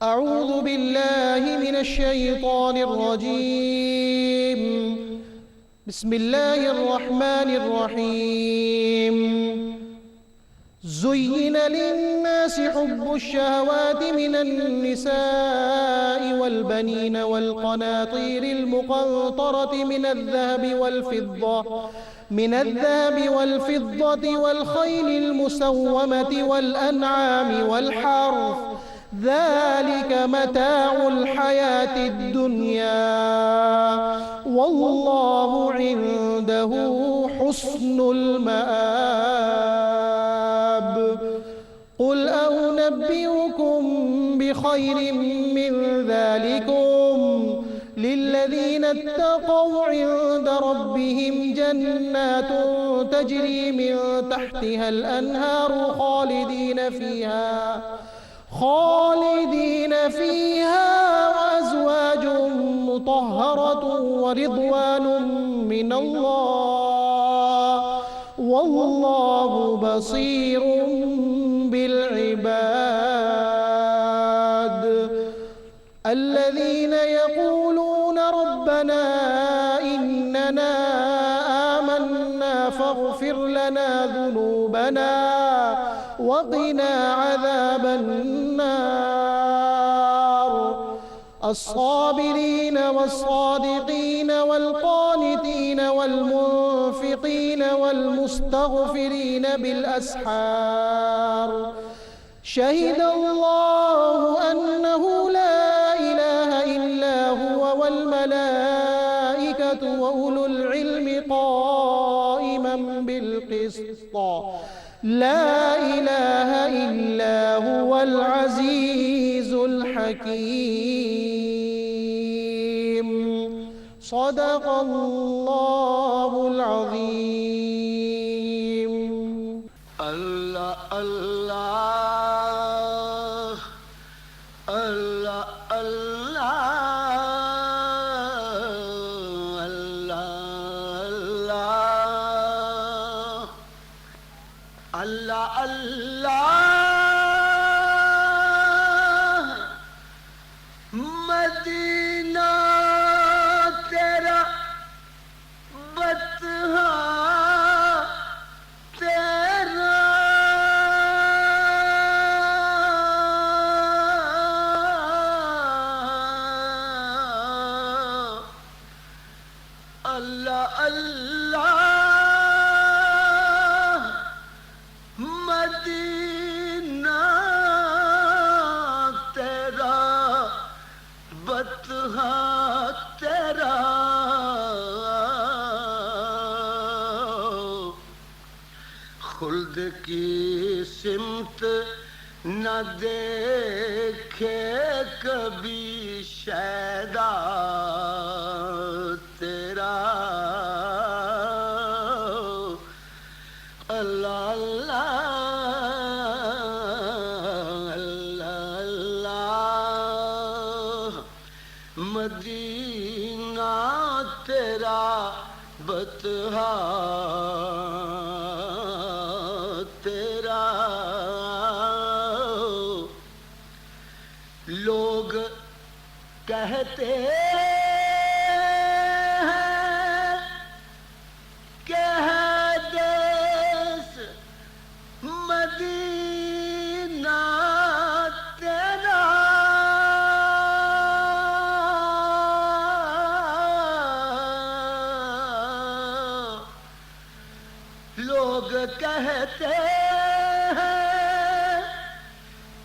أعوذ بالله من الشيطان الرجيم. بسم الله الرحمن الرحيم. زين للناس حب الشهوات من النساء والبنين والقناطير المقنطرة من الذهب والفضة والخيل المسومة والأنعام والحرث، ذلك متاع الحياة الدنيا، والله عنده حسن المآب. قل أنبئكم بخير من ذلكم للذين اتقوا عند ربهم جنات تجري من تحتها الأنهار خالدين فيها وأزواج مطهرة ورضوان من الله، والله بصير بالعباد. الذين يقولون ربنا إننا آمنا فاغفر لنا ذنوبنا وقنا عذاب النار. الصابرين والصادقين والقانتين والمنفقين والمستغفرين بالأسحار. شهد الله أنه لا إله إلا هو والملائكة وأولو العلم قائما بالقسط. لا إله إلا هو العزيز الحكيم. صدق الله العظيم. اللہ اللہ اللہ اللہ اللہ اللہ اللہ مدینہ تیرا بطحہ اللہ اللہ مدینہ تیرا بطحہ تیرا خلد کی سمت نہ دیکھے کبھی شیدا تیرا. اللہ اللہ اللہ مدینہ تیرا بطحہ تیرا. لوگ کہتے ہیں کہ ہے دیس مدینہ تیرا. لوگ کہتے ہیں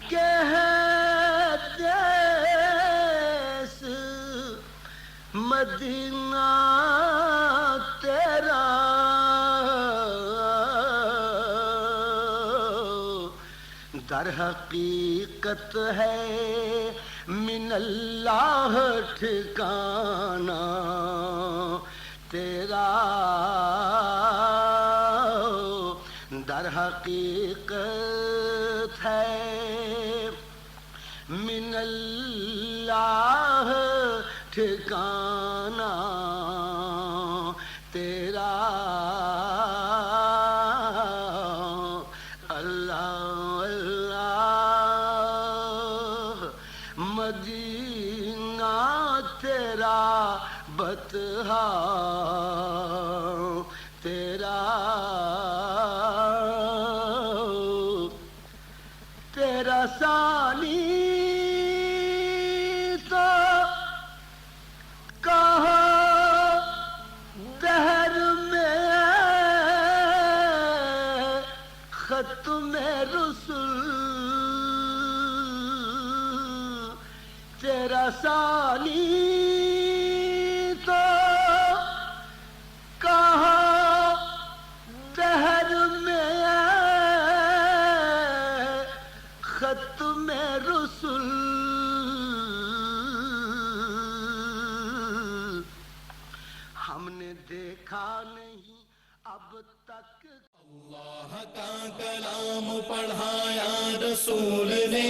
کہ ہے دیس مدینہ تیرا. در حقیقت ہے من اللہ ٹھکانہ تیرا. در حقیقت ہے من اللہ ٹھکانہ تیرا. اللہ اللہ مدینہ تیرا بطحا تیرا ثانی تو کہاں دہر میں ختم رسول تیرا ثانی تو کہاں دہر میں ختم رسول ہم نے دیکھا نہیں اب تک اللہ کا کلام پڑھایا رسول نے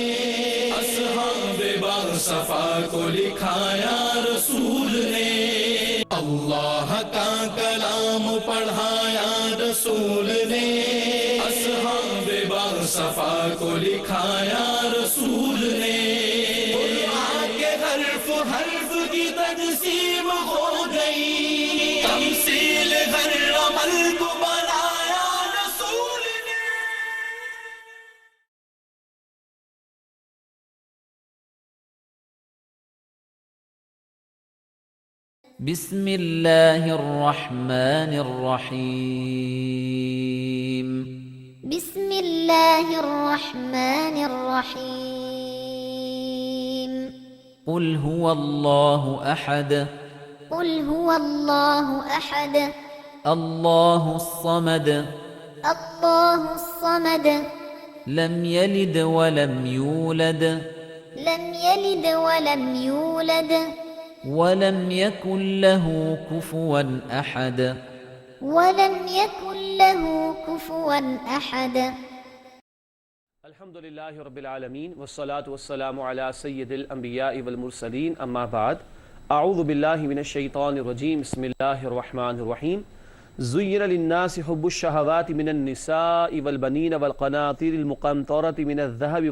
اصحاب باصفا کو لکھایا رسول نے اللہ کا کلام پڑھایا رسول نے اصحاب باصفا کو لکھایا رسول نے قرآن کے حرف حرف کی تجسیم ہو گئی تمثیل ہر عمل کو بنایا رسول نے بسم اللہ الرحمن الرحیم بسم اللہ الرحمن الرحیم قل هو اللہ احد قل هو اللہ احد اللہ الصمد اللہ الصمد لم یلد ولم یولد لم یلد ولم یولد ولم یکن له کفوا احد ولم يكن له كفوا أحد الحمد للہ رب العالمین والصلاة والسلام علی سید الانبیاء والمرسلین اما بعد اعوذ باللہ من الشیطان الرجیم بسم اللہ الرحمن الرحیم زین للناس حب الشہوات من النساء والبنین والقناطیر المقنطرة من الذهب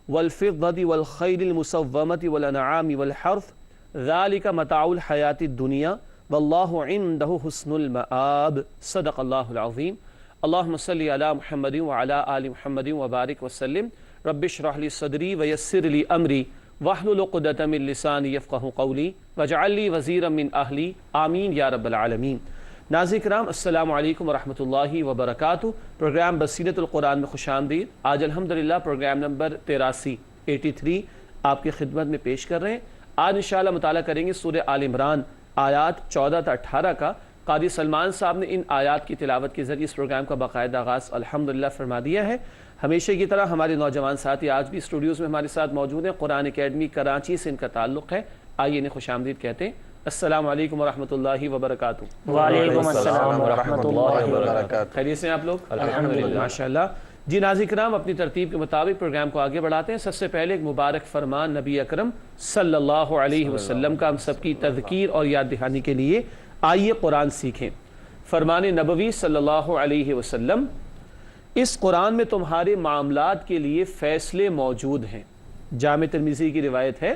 والفضة والخیل المسومة والانعام والحرث ذلك متاع الحیاة الدنیا واللہ عنده حسن المآب صدق اللہ العظیم اللہم صلی علی محمد وعلی آل محمد وبارک وسلم رب اشرح لی صدری ویسر لی امری واحلل عقدۃ من لسانی یفقہوا قولی واجعل لی وزیرا من اہلی آمین یا رب العالمین۔ ناظرین کرام السلام علیکم ورحمۃ اللہ وبرکاتہ۔ پروگرام بصیرت القرآن میں خوش آمدید۔ آج الحمدللہ پروگرام نمبر 83 آپ کی خدمت میں پیش کر رہے ہیں۔ آج انشاءاللہ مطالعہ کریں گے سورہ آل عمران آیات 14 تا 18 کا۔ قاری سلمان صاحب نے ان آیات کی تلاوت کے ذریعے اس پروگرام کا باقاعدہ آغاز الحمدللہ فرما دیا ہے۔ ہمیشہ کی طرح ہمارے نوجوان ساتھی آج بھی اسٹوڈیوز میں ہمارے ساتھ موجود ہیں۔ قرآن اکیڈمی کراچی سے ان کا تعلق ہے۔ آئیے انہیں خوش آمدید کہتے ہیں۔ السلام علیکم ورحمۃ اللہ وبرکاتہ۔ وعلیکم السلام ورحمۃ اللہ وبرکاتہ۔ خیریت سے ہیں آپ لوگ؟ الحمدللہ ماشاءاللہ۔ جی ناظرین کرام اپنی ترتیب کے مطابق پروگرام کو آگے بڑھاتے ہیں۔ سب سے پہلے ایک مبارک فرمان نبی اکرم صلی اللہ علیہ وسلم کا ہم سب کی تذکیر اور یاد دہانی کے لیے آئیے قرآن سیکھیں۔ فرمان نبوی صلی اللہ علیہ وسلم، اس قرآن میں تمہارے معاملات کے لیے فیصلے موجود ہیں۔ جامع ترمذی کی روایت ہے،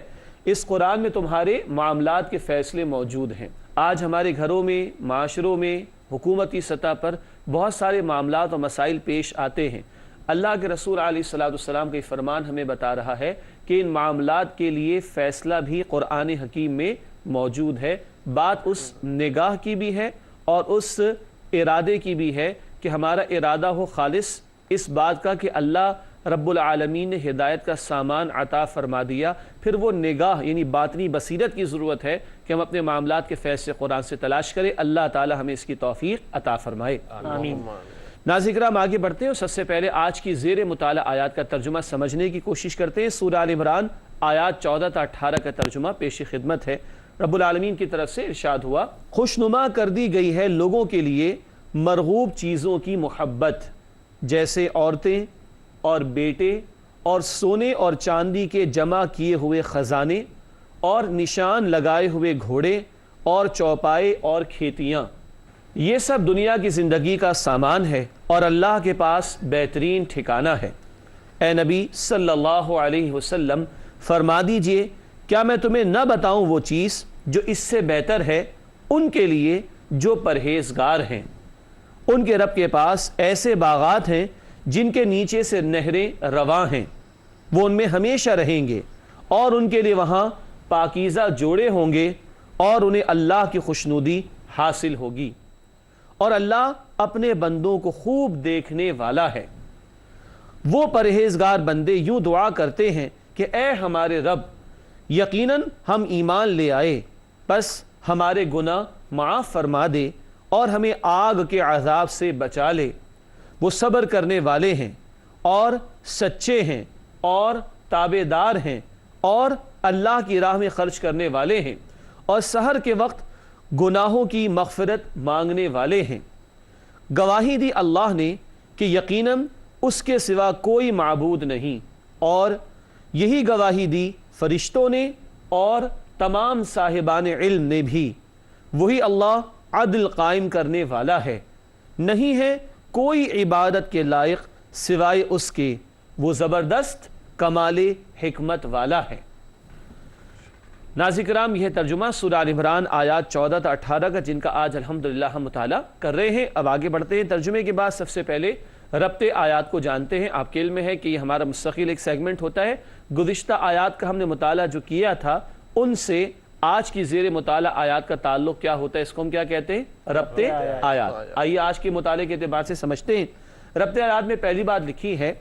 اس قرآن میں تمہارے معاملات کے فیصلے موجود ہیں۔ آج ہمارے گھروں میں، معاشروں میں، حکومتی سطح پر بہت سارے معاملات اور مسائل پیش آتے ہیں۔ اللہ کے رسول علیہ السلام کا یہ فرمان ہمیں بتا رہا ہے کہ ان معاملات کے لیے فیصلہ بھی قرآن حکیم میں موجود ہے۔ بات اس نگاہ کی بھی ہے اور اس ارادے کی بھی ہے کہ ہمارا ارادہ ہو خالص اس بات کا کہ اللہ رب العالمین نے ہدایت کا سامان عطا فرما دیا، پھر وہ نگاہ یعنی باطنی بصیرت کی ضرورت ہے کہ ہم اپنے معاملات کے فیصلے قرآن سے تلاش کریں۔ اللہ تعالی ہمیں اس کی توفیق عطا فرمائے، آمین۔ ناظرین کرام آگے بڑھتے ہیں اور سب سے پہلے آج کی زیر مطالعہ آیات کا ترجمہ سمجھنے کی کوشش کرتے ہیں۔ سورہ آل عمران آیات 14 تا 18 کا ترجمہ پیش خدمت ہے۔ رب العالمین کی طرف سے ارشاد ہوا، خوشنما کر دی گئی ہے لوگوں کے لیے مرغوب چیزوں کی محبت، جیسے عورتیں اور بیٹے اور سونے اور چاندی کے جمع کیے ہوئے خزانے اور نشان لگائے ہوئے گھوڑے اور چوپائے اور کھیتیاں، یہ سب دنیا کی زندگی کا سامان ہے اور اللہ کے پاس بہترین ٹھکانہ ہے۔ اے نبی صلی اللہ علیہ وسلم، فرما دیجئے کیا میں تمہیں نہ بتاؤں وہ چیز جو اس سے بہتر ہے ان کے لیے جو پرہیزگار ہیں۔ ان کے رب کے پاس ایسے باغات ہیں جن کے نیچے سے نہریں رواں ہیں، وہ ان میں ہمیشہ رہیں گے، اور ان کے لیے وہاں پاکیزہ جوڑے ہوں گے، اور انہیں اللہ کی خوشنودی حاصل ہوگی، اور اللہ اپنے بندوں کو خوب دیکھنے والا ہے۔ وہ پرہیزگار بندے یوں دعا کرتے ہیں کہ اے ہمارے رب، یقیناً ہم ایمان لے آئے، بس ہمارے گناہ معاف فرما دے اور ہمیں آگ کے عذاب سے بچا لے۔ وہ صبر کرنے والے ہیں اور سچے ہیں اور تابع دار ہیں اور اللہ کی راہ میں خرچ کرنے والے ہیں، اور سحر کے وقت گناہوں کی مغفرت مانگنے والے ہیں۔ گواہی دی اللہ نے کہ یقیناً اس کے سوا کوئی معبود نہیں، اور یہی گواہی دی فرشتوں نے اور تمام صاحبان علم نے بھی۔ وہی اللہ عدل قائم کرنے والا ہے، نہیں ہے کوئی عبادت کے لائق سوائے اس کے، وہ زبردست کمال حکمت والا ہے۔ ناظرین کرام، یہ ترجمہ سورہ آل عمران آیات 14 تا 18 کا، جن کا آج الحمدللہ ہم مطالعہ کر رہے ہیں۔ اب آگے بڑھتے ہیں۔ ترجمے کے بعد سب سے پہلے ربط آیات کو جانتے ہیں۔ آپ کے علم میں ہے کہ یہ ہمارا مستقل ایک سیگمنٹ ہوتا ہے۔ گزشتہ آیات کا ہم نے مطالعہ جو کیا تھا، ان سے آج کی زیر مطالعہ آیات کا تعلق کیا ہوتا ہے، اس کو ہم کیا کہتے ہیں؟ ربط آیات۔ آئیے آج کے مطالعے کے اعتبار سے سمجھتے ہیں۔ ربط آیات میں پہلی بات لکھی ہے،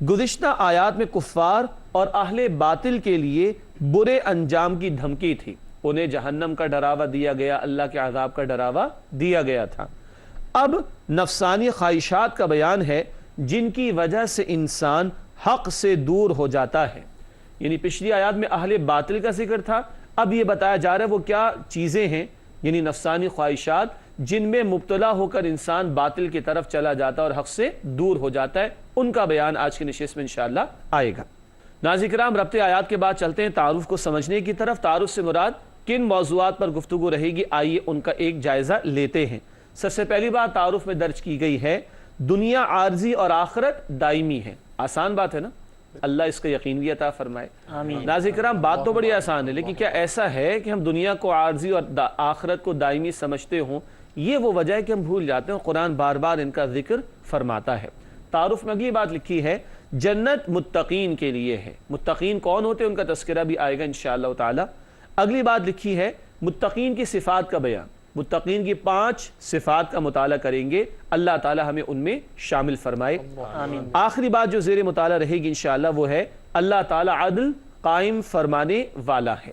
گزشتہ آیات میں کفار اور اہل باطل کے لیے برے انجام کی دھمکی تھی، انہیں جہنم کا ڈراوا دیا گیا، اللہ کے عذاب کا ڈراوا دیا گیا تھا۔ اب نفسانی خواہشات کا بیان ہے جن کی وجہ سے انسان حق سے دور ہو جاتا ہے۔ یعنی پچھلی آیات میں اہل باطل کا ذکر تھا، اب یہ بتایا جا رہا ہے وہ کیا چیزیں ہیں، یعنی نفسانی خواہشات جن میں مبتلا ہو کر انسان باطل کی طرف چلا جاتا ہے اور حق سے دور ہو جاتا ہے، ان کا بیان آج کی نشست میں انشاءاللہ آئے گا۔ ناظرین کرام، ربط آیات کے بعد چلتے ہیں تعارف کو سمجھنے کی طرف۔ تعارف سے مراد کن موضوعات پر گفتگو رہے گی، آئیے ان کا ایک جائزہ لیتے ہیں۔ سب سے پہلی بات تعارف میں درج کی گئی ہے، دنیا عارضی اور آخرت دائمی ہے۔ آسان بات ہے نا، اللہ اس کا یقین بھی عطا فرمائے۔ ناظرین کرام، بات تو بڑی آسان ہے، لیکن کیا ایسا ہے کہ ہم دنیا کو عارضی اور آخرت کو دائمی سمجھتے ہوں؟ یہ وہ وجہ ہے کہ ہم بھول جاتے ہیں، قرآن بار بار ان کا ذکر فرماتا ہے۔ تعارف میں اگلی بات لکھی ہے، جنت متقین کے لیے ہے۔ متقین کون ہوتے ہیں، ان کا تذکرہ بھی آئے گا انشاءاللہ تعالی۔ اگلی بات لکھی ہے، متقین کی صفات کا بیان، متقین کی 5 صفات کا مطالعہ کریں گے، اللہ تعالی ہمیں ان میں شامل فرمائے۔ آخری بات جو زیر مطالعہ رہے گی انشاءاللہ وہ ہے، اللہ تعالی عدل قائم فرمانے والا ہے۔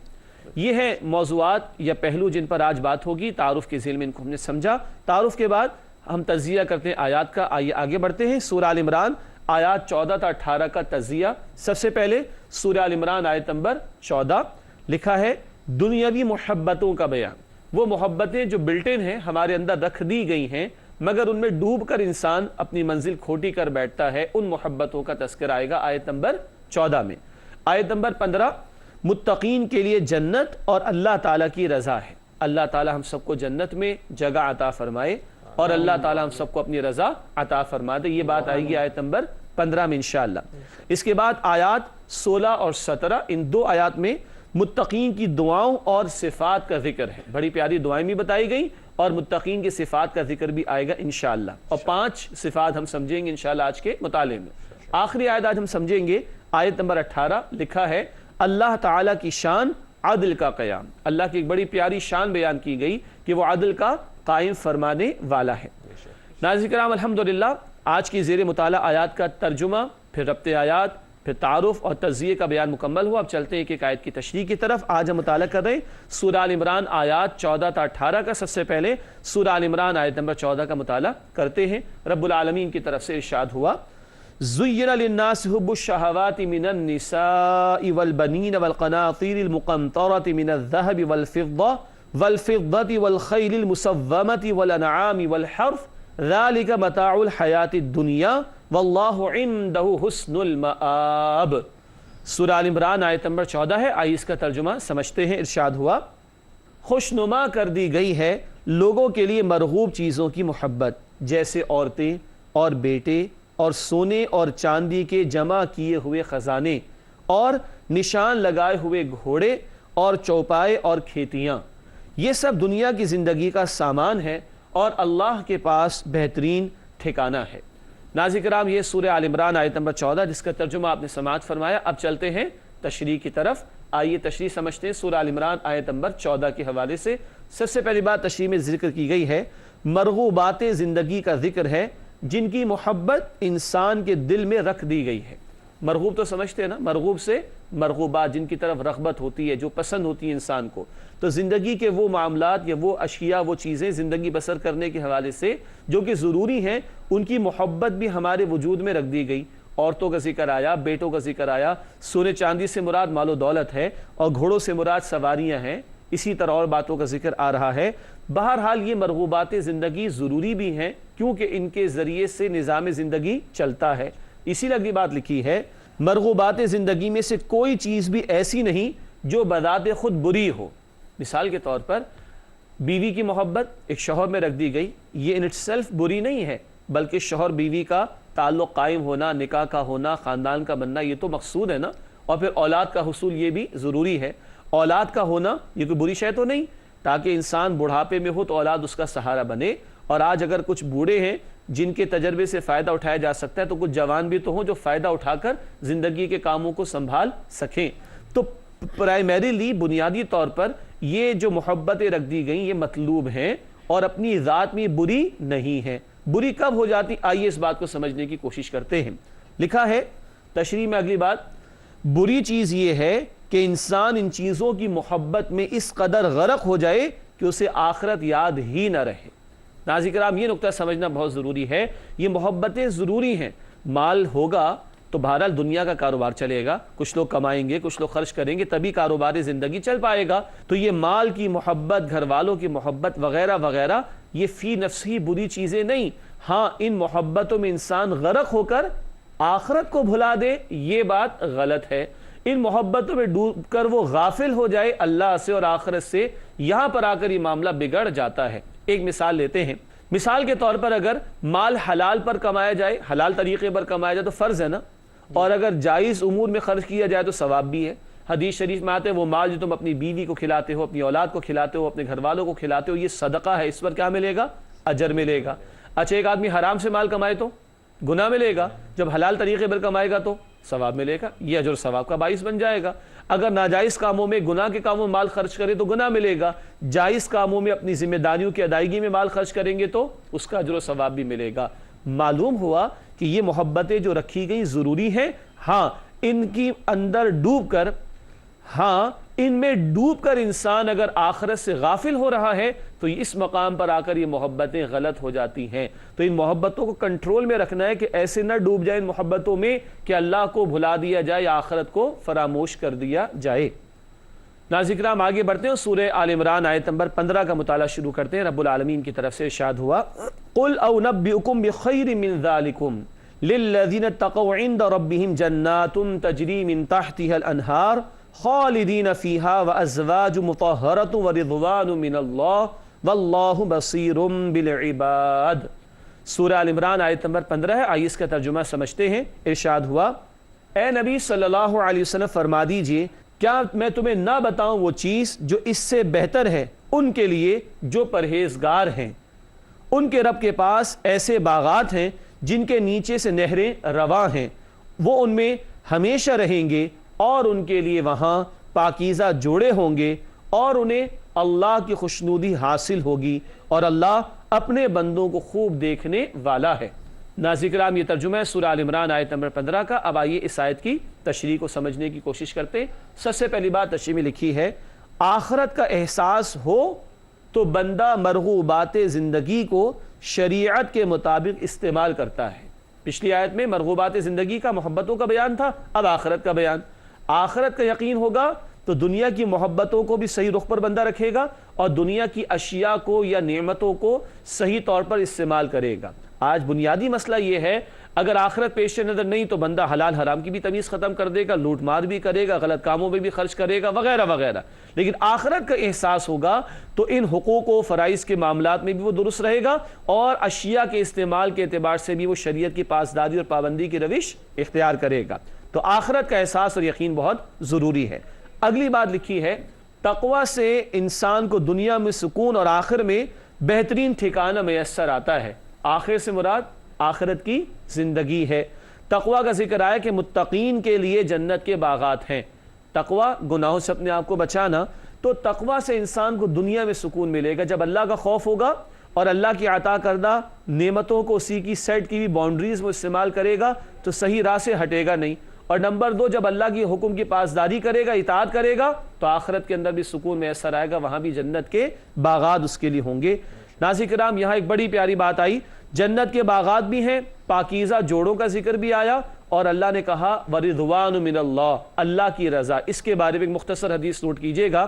یہ ہے موضوعات یا پہلو جن پر آج بات ہوگی۔ تعارف کے ذیل میں ان کو ہم نے سمجھا۔ تعارف کے بعد ہم تجزیہ کرتے ہیں آیات کا۔ آئیے آگے بڑھتے ہیں۔ سورہ آل عمران آیات 14 تا 18 کا تجزیہ۔ سب سے پہلے سورہ آل عمران آیت نمبر 14 لکھا ہے، دنیاوی محبتوں کا بیان۔ وہ محبتیں جو بلٹن ہیں، ہمارے اندر رکھ دی گئی ہیں، مگر ان میں ڈوب کر انسان اپنی منزل کھوٹی کر بیٹھتا ہے، ان محبتوں کا تذکرہ آئے گا آیت نمبر 14 میں۔ آیت نمبر 15، متقین کے لیے جنت اور اللہ تعالیٰ کی رضا ہے۔ اللہ تعالیٰ ہم سب کو جنت میں جگہ عطا فرمائے اور اللہ تعالیٰ ہم سب کو اپنی رضا عطا فرما دے۔ یہ بات آئے گی آیت نمبر 15 میں انشاءاللہ۔ اس کے بعد آیات 16 اور 17، ان 2 آیات میں متقین کی دعاؤں اور صفات کا ذکر ہے۔ بڑی پیاری دعائیں بھی بتائی گئی اور متقین کی صفات کا ذکر بھی آئے گا انشاءاللہ، اور 5 صفات ہم سمجھیں گے انشاءاللہ آج کے مطالعے میں۔ آخری آیت آج ہم سمجھیں گے، آیت نمبر 18 لکھا ہے، اللہ تعالیٰ کی شان عدل کا قیام۔ اللہ کی ایک بڑی پیاری شان بیان کی گئی کہ وہ عدل کا قائم فرمانے والا ہے۔ ناظرین کرام، الحمدللہ آج کی زیر مطالعہ آیات کا ترجمہ، پھر ربط آیات، پھر تعارف اور تجزیے کا بیان مکمل ہوا۔ اب چلتے ہیں ایک آیت کی تشریح کی طرف۔ آج ہم مطالعہ کر رہے ہیں سورہ آل عمران آیات 14 تا 18 کا۔ سب سے پہلے سورہ آل عمران آیت نمبر 14 کا مطالعہ کرتے ہیں۔ رب العالمین کی طرف سے ارشاد ہوا، زُيِّنَ لِلنَّاسِ حُبُّ الشَّهَوَاتِ مِنَ النِّسَاءِ وَالْبَنِينَ وَالْقَنَاطِيرِ الْمُقَنطَرَةِ مِنَ الذَّهَبِ وَالْفِضَّةِ وَالْخَيْلِ الْمُسَوَّمَةِ وَالْأَنْعَامِ وَالْحَرْثِ ذَلِكَ مَتَاعُ الْحَيَاةِ الدُّنْيَا وَاللَّهُ عِندَهُ حُسْنُ الْمَآبِ۔ سورہ آل عمران آیت نمبر 14 ہے۔ آئیے اس کا ترجمہ سمجھتے ہیں۔ ارشاد ہوا، خوشنما کر دی گئی ہے لوگوں کے لیے مرغوب چیزوں کی محبت، جیسے عورتیں اور بیٹے اور سونے اور چاندی کے جمع کیے ہوئے خزانے اور نشان لگائے ہوئے گھوڑے اور چوپائے اور کھیتیاں، یہ سب دنیا کی زندگی کا سامان ہے اور اللہ کے پاس بہترین ٹھکانہ ہے۔ ناظرین کرام، یہ سورہ آل عمران آیت نمبر 14 جس کا ترجمہ آپ نے سماعت فرمایا۔ اب چلتے ہیں تشریح کی طرف، آئیے تشریح سمجھتے ہیں سورہ آل عمران آیت نمبر 14 کے حوالے سے۔ سب سے پہلی بات تشریح میں ذکر کی گئی ہے مرغوبات زندگی کا ذکر ہے جن کی محبت انسان کے دل میں رکھ دی گئی ہے۔ مرغوب تو سمجھتے ہیں نا، مرغوب سے مرغوبات، جن کی طرف رغبت ہوتی ہے، جو پسند ہوتی ہے انسان کو۔ تو زندگی کے وہ معاملات یا وہ اشیاء، وہ چیزیں زندگی بسر کرنے کے حوالے سے جو کہ ضروری ہیں، ان کی محبت بھی ہمارے وجود میں رکھ دی گئی۔ عورتوں کا ذکر آیا، بیٹوں کا ذکر آیا، سونے چاندی سے مراد مال و دولت ہے اور گھوڑوں سے مراد سواریاں ہیں، اسی طرح اور باتوں کا ذکر آ رہا ہے۔ بہرحال یہ مرغوبات زندگی ضروری بھی ہیں کیونکہ ان کے ذریعے سے نظام زندگی چلتا ہے۔ اسی لیے اگلی بات لکھی ہے مرغوبات زندگی میں سے کوئی چیز بھی ایسی نہیں جو بذات خود بری ہو۔ مثال کے طور پر بیوی کی محبت ایک شوہر میں رکھ دی گئی، یہ ان اٹ سیلف بری نہیں ہے، بلکہ شوہر بیوی کا تعلق قائم ہونا، نکاح کا ہونا، خاندان کا بننا، یہ تو مقصود ہے نا۔ اور پھر اولاد کا حصول یہ بھی ضروری ہے۔ اولاد کا ہونا یہ کوئی بری شے تو نہیں، تاکہ انسان بڑھاپے میں ہو تو اولاد اس کا سہارا بنے۔ اور آج اگر کچھ بوڑھے ہیں جن کے تجربے سے فائدہ اٹھایا جا سکتا ہے تو کچھ جوان بھی تو ہوں جو فائدہ اٹھا کر زندگی کے کاموں کو سنبھال سکیں۔ تو پرائمریلی بنیادی طور پر یہ جو محبتیں رکھ دی گئیں یہ مطلوب ہیں اور اپنی ذات میں بری نہیں ہیں۔ بری کب ہو جاتی، آئیے اس بات کو سمجھنے کی کوشش کرتے ہیں۔ لکھا ہے تشریح میں اگلی بات، بری چیز یہ ہے کہ انسان ان چیزوں کی محبت میں اس قدر غرق ہو جائے کہ اسے آخرت یاد ہی نہ رہے۔ ناظرین کرام، یہ نقطہ سمجھنا بہت ضروری ہے۔ یہ محبتیں ضروری ہیں، مال ہوگا تو بہرحال دنیا کا کاروبار چلے گا، کچھ لوگ کمائیں گے، کچھ لوگ خرچ کریں گے، تبھی کاروبار زندگی چل پائے گا۔ تو یہ مال کی محبت، گھر والوں کی محبت وغیرہ وغیرہ یہ فی نفس ہی بری چیزیں نہیں۔ ہاں، ان محبتوں میں انسان غرق ہو کر آخرت کو بھلا دے، یہ بات غلط ہے۔ ان محبتوں میں ڈوب کر وہ غافل ہو جائے اللہ سے اور آخرت سے، یہاں پر آ کر یہ معاملہ بگڑ جاتا ہے۔ ایک مثال لیتے ہیں۔ مثال کے طور پر اگر مال حلال پر کمایا جائے، حلال طریقے پر کمایا جائے تو فرض ہے نا، اور اگر جائز امور میں خرچ کیا جائے تو ثواب بھی ہے۔ حدیث شریف میں آتے ہیں وہ مال جو تم اپنی بیوی کو کھلاتے ہو، اپنی اولاد کو کھلاتے ہو، اپنے گھر والوں کو کھلاتے ہو، یہ صدقہ ہے، اس پر کیا ملے گا؟ اجر ملے گا۔ اچھا، ایک آدمی حرام سے مال کمائے تو گناہ ملے گا، جب حلال طریقے پر کمائے گا تو ثواب ملے گا، یہ اجر ثواب کا باعث بن جائے گا۔ اگر ناجائز کاموں میں، گناہ کے کاموں میں مال خرچ کرے تو گناہ ملے گا، جائز کاموں میں اپنی ذمہ داریوں کی ادائیگی میں مال خرچ کریں گے تو اس کا اجر و ثواب بھی ملے گا۔ معلوم ہوا کہ یہ محبتیں جو رکھی گئی ضروری ہیں، ہاں ان کی اندر ڈوب کر، ہاں ان میں ڈوب کر انسان اگر آخرت سے غافل ہو رہا ہے تو اس مقام پر آ کر یہ محبتیں غلط ہو جاتی ہیں۔ تو ان محبتوں کو کنٹرول میں رکھنا ہے کہ ایسے نہ ڈوب جائے ان محبتوں میں کہ اللہ کو بھلا دیا جائے یا آخرت کو فراموش کر دیا جائے۔ ناظرین کرام، آگے بڑھتے ہیں، سورہ آل عمران آیت نمبر 15 کا مطالعہ شروع کرتے ہیں۔ رب العالمین کی طرف سے ارشاد ہوا، قُلْ أَوْنَبِّئُكُمْ بِخَيْرٍ مِّن ذَلِكُمْ لِلَّذِينَ اتَّقَوْا عِندَ رَبِّهِمْ جَنَّاتٌ تَجْرِي مِن تَحْتِهَا الْأَنْهَارُ خَالِدِينَ فِيهَا وَأَزْوَاجٌ مُطَهَّرَةٌ وَرِضْوَانٌ مِّنَ اللَّهِ وَاللَّهُ بَصِيرٌ بِالْعِبَادِ۔ سورہ آل عمران آیت نمبر 15 ہے، آئیے اس کا ترجمہ سمجھتے ہیں۔ ارشاد ہوا، اے نبی صلی اللہ علیہ وسلم فرما دیجئے، کیا میں تمہیں نہ بتاؤں وہ چیز جو اس سے بہتر ہے ان کے لیے جو پرہیزگار ہیں؟ ان کے رب کے پاس ایسے باغات ہیں جن کے نیچے سے نہریں رواں ہیں، وہ ان میں ہمیشہ رہیں گے اور ان کے لیے وہاں پاکیزہ جوڑے ہوں گے اور انہیں اللہ کی خوشنودی حاصل ہوگی اور اللہ اپنے بندوں کو خوب دیکھنے والا ہے۔ ناظرین کرام، یہ ترجمہ ہے سورہ آل عمران آیت نمبر 15 کا۔ اب آئیے اس آیت کی تشریح کو سمجھنے کی کوشش کرتے۔ سب سے پہلی بات تشریح میں لکھی ہے، آخرت کا احساس ہو تو بندہ مرغوبات زندگی کو شریعت کے مطابق استعمال کرتا ہے۔ پچھلی آیت میں مرغوبات زندگی کا، محبتوں کا بیان تھا، اب آخرت کا بیان۔ آخرت کا یقین ہوگا تو دنیا کی محبتوں کو بھی صحیح رخ پر بندہ رکھے گا اور دنیا کی اشیاء کو یا نعمتوں کو صحیح طور پر استعمال کرے گا۔ آج بنیادی مسئلہ یہ ہے، اگر آخرت پیش نظر نہیں تو بندہ حلال حرام کی بھی تمیز ختم کر دے گا، لوٹ مار بھی کرے گا، غلط کاموں میں بھی خرچ کرے گا وغیرہ وغیرہ۔ لیکن آخرت کا احساس ہوگا تو ان حقوق و فرائض کے معاملات میں بھی وہ درست رہے گا اور اشیاء کے استعمال کے اعتبار سے بھی وہ شریعت کی پاسداری اور پابندی کی روش اختیار کرے گا۔ تو آخرت کا احساس اور یقین بہت ضروری ہے۔ اگلی بات لکھی ہے، تقوی سے انسان کو دنیا میں سکون اور آخر میں بہترین ٹھکانہ میسر آتا ہے۔ آخر سے مراد آخرت کی زندگی ہے۔ تقوی کا ذکر آیا کہ متقین کے لیے جنت کے باغات ہیں۔ تقوی گناہوں سے اپنے آپ کو بچانا، تو تقوی سے انسان کو دنیا میں سکون ملے گا جب اللہ کا خوف ہوگا اور اللہ کی عطا کردہ نعمتوں کو اسی کی سیٹ کی ہوئی باؤنڈریز میں استعمال کرے گا تو صحیح راہ سے ہٹے گا نہیں۔ اور نمبر 2، جب اللہ کی حکم کی پاسداری کرے گا، اطاعت کرے گا، تو آخرت کے اندر بھی سکون میسر آئے گا، وہاں بھی جنت کے باغات اس کے لیے ہوں گے۔ ناظرین کرام، یہاں ایک بڑی پیاری بات آئی، جنت کے باغات بھی ہیں، پاکیزہ جوڑوں کا ذکر بھی آیا، اور اللہ نے کہا وَرِضْوَانُ مِنَ اللَّهِ، اللہ کی رضا۔ اس کے بارے میں ایک مختصر حدیث نوٹ کیجئے گا،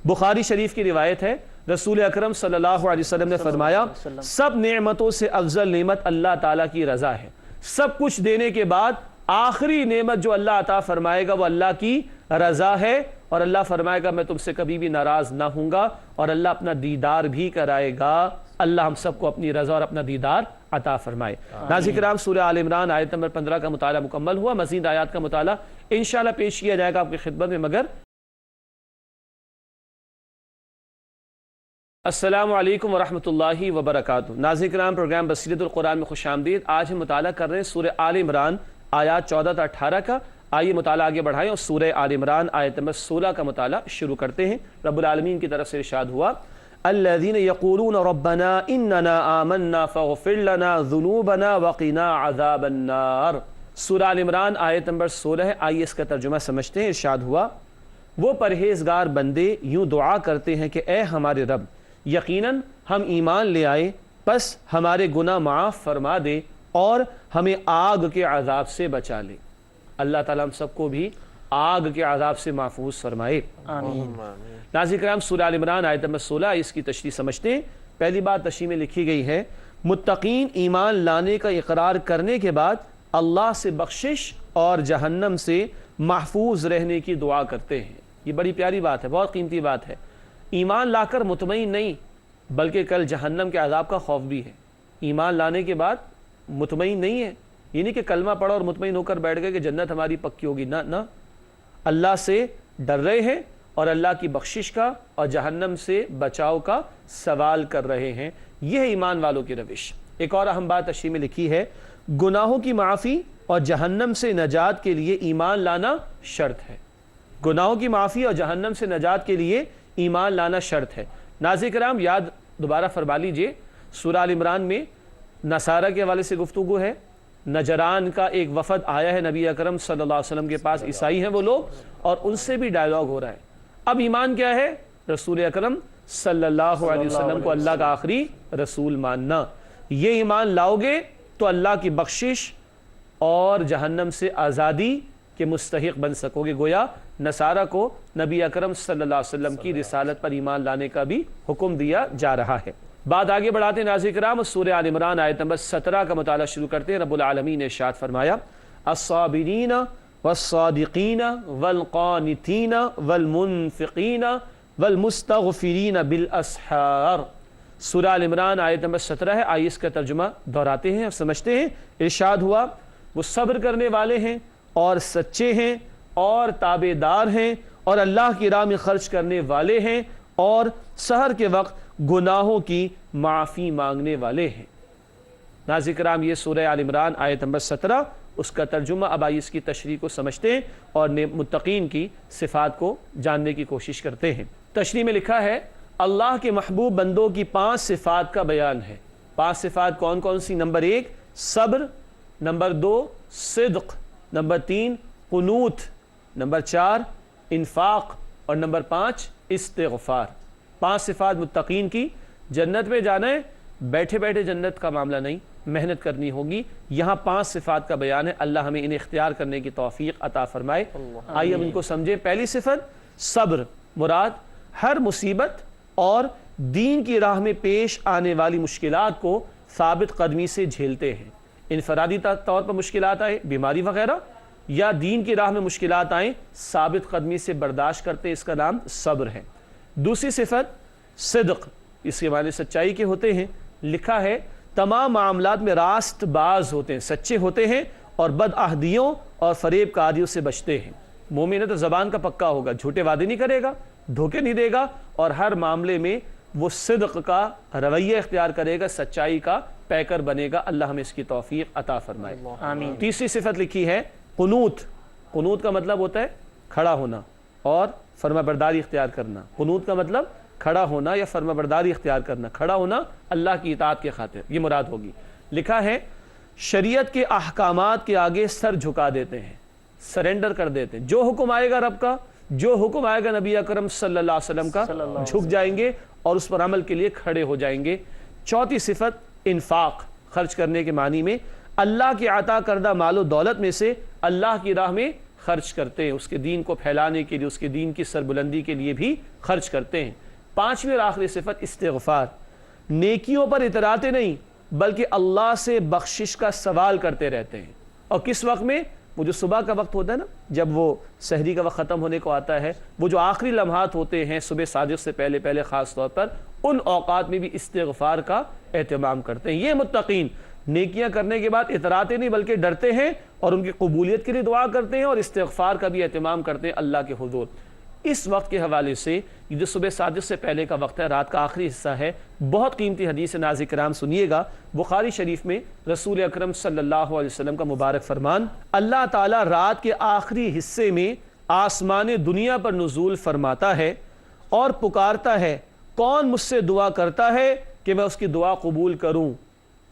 بخاری شریف کی روایت ہے، رسول اکرم صلی اللہ علیہ وسلم نے فرمایا، سب نعمتوں سے افضل نعمت اللہ تعالیٰ کی رضا ہے۔ سب کچھ دینے کے بعد آخری نعمت جو اللہ عطا فرمائے گا وہ اللہ کی رضا ہے، اور اللہ فرمائے گا میں تم سے کبھی بھی ناراض نہ ہوں گا، اور اللہ اپنا دیدار بھی کرائے گا۔ اللہ ہم سب کو اپنی رضا اور اپنا دیدار عطا فرمائے۔ ناظرین کرام، سورہ آل عمران آیت نمبر 15 کا مطالعہ مکمل ہوا۔ مزید آیات کا مطالعہ انشاءاللہ پیش کیا جائے گا آپ کی خدمت میں، مگر السلام علیکم ورحمۃ اللہ وبرکاتہ۔ ناظرین کرام، پروگرام بصیرت القرآن میں خوش آمدید۔ آج ہم مطالعہ کر رہے ہیں سورہ آل عمران آیات 14 تا 18 کا۔ آئیے مطالعہ آگے بڑھائیں اور سورہ آل عمران آیت نمبر 16 کا مطالعہ شروع کرتے ہیں۔ رب العالمین کی طرف سے ارشاد ہوا، الذین یقولون ربنا اننا آمنا فاغفر لنا ذنوبنا وقنا عذاب النار۔ سورہ آل عمران آیت نمبر 16 ہے۔ آئیے اس کا ترجمہ سمجھتے ہیں۔ ارشاد ہوا، وہ پرہیزگار بندے یوں دعا کرتے ہیں کہ اے ہمارے رب، یقیناً ہم ایمان لے آئے، پس ہمارے گناہ معاف فرما دے اور ہمیں آگ کے عذاب سے بچا لے۔ اللہ تعالیٰ ہم سب کو بھی آگ کے عذاب سے محفوظ فرمائے، آمین۔ ناظرین کرام، سورہ آل عمران آیت نمبر 16، اس کی تشریح سمجھتے ہیں۔ پہلی بات تشریح میں لکھی گئی ہے، متقین ایمان لانے کا اقرار کرنے کے بعد اللہ سے بخشش اور جہنم سے محفوظ رہنے کی دعا کرتے ہیں۔ یہ بڑی پیاری بات ہے، بہت قیمتی بات ہے۔ ایمان لا کر مطمئن نہیں، بلکہ کل جہنم کے عذاب کا خوف بھی ہے۔ ایمان لانے کے بعد مطمئن نہیں ہے، یہ نہیں کہ کلمہ پڑھا اور مطمئن ہو کر بیٹھ گئے کہ جنت ہماری پکی ہوگی، نہ، اللہ سے ڈر رہے ہیں اور اللہ کی بخشش کا اور جہنم سے بچاؤ کا سوال کر رہے ہیں۔ یہ ہے ایمان والوں کی روش۔ ایک اور اہم بات تشریح میں لکھی ہے، گناہوں کی معافی اور جہنم سے نجات کے لیے ایمان لانا شرط ہے۔ گناہوں کی معافی اور جہنم سے نجات کے لیے ایمان لانا شرط ہے۔ ناظرین کرام، یاد دوبارہ فرما لیجئے، سورہ آل عمران میں نصارہ کے حوالے سے گفتگو ہے۔ نجران کا ایک وفد آیا ہے نبی اکرم صلی اللہ علیہ وسلم کے پاس، عیسائی ہیں وہ لوگ، اور ان سے بھی ڈائلاگ ہو رہا ہے۔ اب ایمان کیا ہے؟ رسول اکرم صلی اللہ علیہ وسلم کو اللہ کا آخری رسول ماننا۔ یہ ایمان لاؤ گے تو اللہ کی بخشش اور جہنم سے آزادی کے مستحق بن سکو گے۔ گویا نصارہ کو نبی اکرم صلی اللہ علیہ وسلم کی رسالت پر ایمان لانے کا بھی حکم دیا جا رہا ہے۔ بات آگے بڑھاتے ہیں ناظرین کرام، سورہ آل عمران آیت نمبر 17 کا مطالعہ شروع کرتے ہیں۔ رب العالمین نے ارشاد فرمایا، الصابرین والصادقین والقانتین والمنفقین والمستغفرین بالاسحار۔ سورہ آل عمران آیت نمبر 17 ہے۔ آئیے اس کا ترجمہ دہراتے ہیں اور سمجھتے ہیں۔ ارشاد ہوا، وہ صبر کرنے والے ہیں اور سچے ہیں اور تابعدار ہیں اور اللہ کی راہ میں خرچ کرنے والے ہیں اور سحر کے وقت گناہوں کی معافی مانگنے والے ہیں۔ ناظرین کرام، یہ سورہ آل عمران آیت نمبر 17، اس کا ترجمہ اب آئیے اس کی تشریح کو سمجھتے ہیں اور متقین کی صفات کو جاننے کی کوشش کرتے ہیں۔ تشریح میں لکھا ہے، اللہ کے محبوب بندوں کی 5 صفات کا بیان ہے۔ 5 صفات کون کون سی؟ نمبر 1 صبر، نمبر 2 صدق، نمبر 3 قنوت، نمبر 4 انفاق اور نمبر 5 استغفار۔ 5 صفات متقین کی۔ جنت میں جانا ہے، بیٹھے بیٹھے جنت کا معاملہ نہیں، محنت کرنی ہوگی۔ یہاں 5 صفات کا بیان ہے، اللہ ہمیں انہیں اختیار کرنے کی توفیق عطا فرمائے۔ آئیے اب ان کو سمجھیں۔ پہلی صفت صبر، مراد ہر مصیبت اور دین کی راہ میں پیش آنے والی مشکلات کو ثابت قدمی سے جھیلتے ہیں۔ انفرادی طور پر مشکلات آئے، بیماری وغیرہ، یا دین کی راہ میں مشکلات آئیں، ثابت قدمی سے برداشت کرتے، اس کا نام صبر ہے۔ دوسری صفت صدق، اس کے معنی سچائی کے ہوتے ہیں۔ لکھا ہے تمام معاملات میں راست باز ہوتے ہیں، سچے ہوتے ہیں اور بدعہدیوں اور فریب کاریوں سے بچتے ہیں۔ مومن تو زبان کا پکا ہوگا، جھوٹے وعدے نہیں کرے گا، دھوکے نہیں دے گا، اور ہر معاملے میں وہ صدق کا رویہ اختیار کرے گا، سچائی کا پیکر بنے گا۔ اللہ ہمیں اس کی توفیق عطا فرمائے۔ آمین۔ تیسری صفت لکھی ہے قنوت۔ قنوت کا مطلب ہوتا ہے کھڑا ہونا اور فرما برداری اختیار کرنا۔ قنوت کا مطلب کھڑا ہونا یا فرما برداری اختیار کرنا، کھڑا ہونا اللہ کی اطاعت کے خاطر، یہ مراد ہوگی۔ لکھا ہے شریعت کے احکامات کے آگے سر جھکا دیتے ہیں، سرنڈر کر دیتے ہیں، جو حکم آئے گا رب کا، جو حکم آئے گا نبی اکرم صلی اللہ علیہ وسلم کا، جھک جائیں گے اور اس پر عمل کے لیے کھڑے ہو جائیں گے۔ چوتھی صفت انفاق، خرچ کرنے کے معنی میں اللہ کی عطا کردہ مال و دولت میں سے اللہ کی راہ میں خرچ کرتے ہیں، اس کے دین کو پھیلانے کے لیے، اس کے دین کی سربلندی کے لیے بھی خرچ کرتے ہیں۔ پانچویں اور آخری صفت استغفار، نیکیوں پر اتراتے نہیں بلکہ اللہ سے بخشش کا سوال کرتے رہتے ہیں۔ اور کس وقت میں؟ وہ جو صبح کا وقت ہوتا ہے نا، جب وہ سحری کا وقت ختم ہونے کو آتا ہے، وہ جو آخری لمحات ہوتے ہیں صبح صادق سے پہلے خاص طور پر، ان اوقات میں بھی استغفار کا اہتمام کرتے ہیں۔ یہ متقین نیکیاں کرنے کے بعد اتراتے نہیں بلکہ ڈرتے ہیں اور ان کی قبولیت کے لیے دعا کرتے ہیں اور استغفار کا بھی اہتمام کرتے ہیں اللہ کے حضور۔ اس وقت کے حوالے سے یہ جو صبح صادق سے پہلے کا وقت ہے، رات کا آخری حصہ ہے، بہت قیمتی حدیث ناظرین کرام سنیے گا۔ بخاری شریف میں رسول اکرم صلی اللہ علیہ وسلم کا مبارک فرمان، اللہ تعالیٰ رات کے آخری حصے میں آسمان دنیا پر نزول فرماتا ہے اور پکارتا ہے، کون مجھ سے دعا کرتا ہے کہ میں اس کی دعا قبول کروں،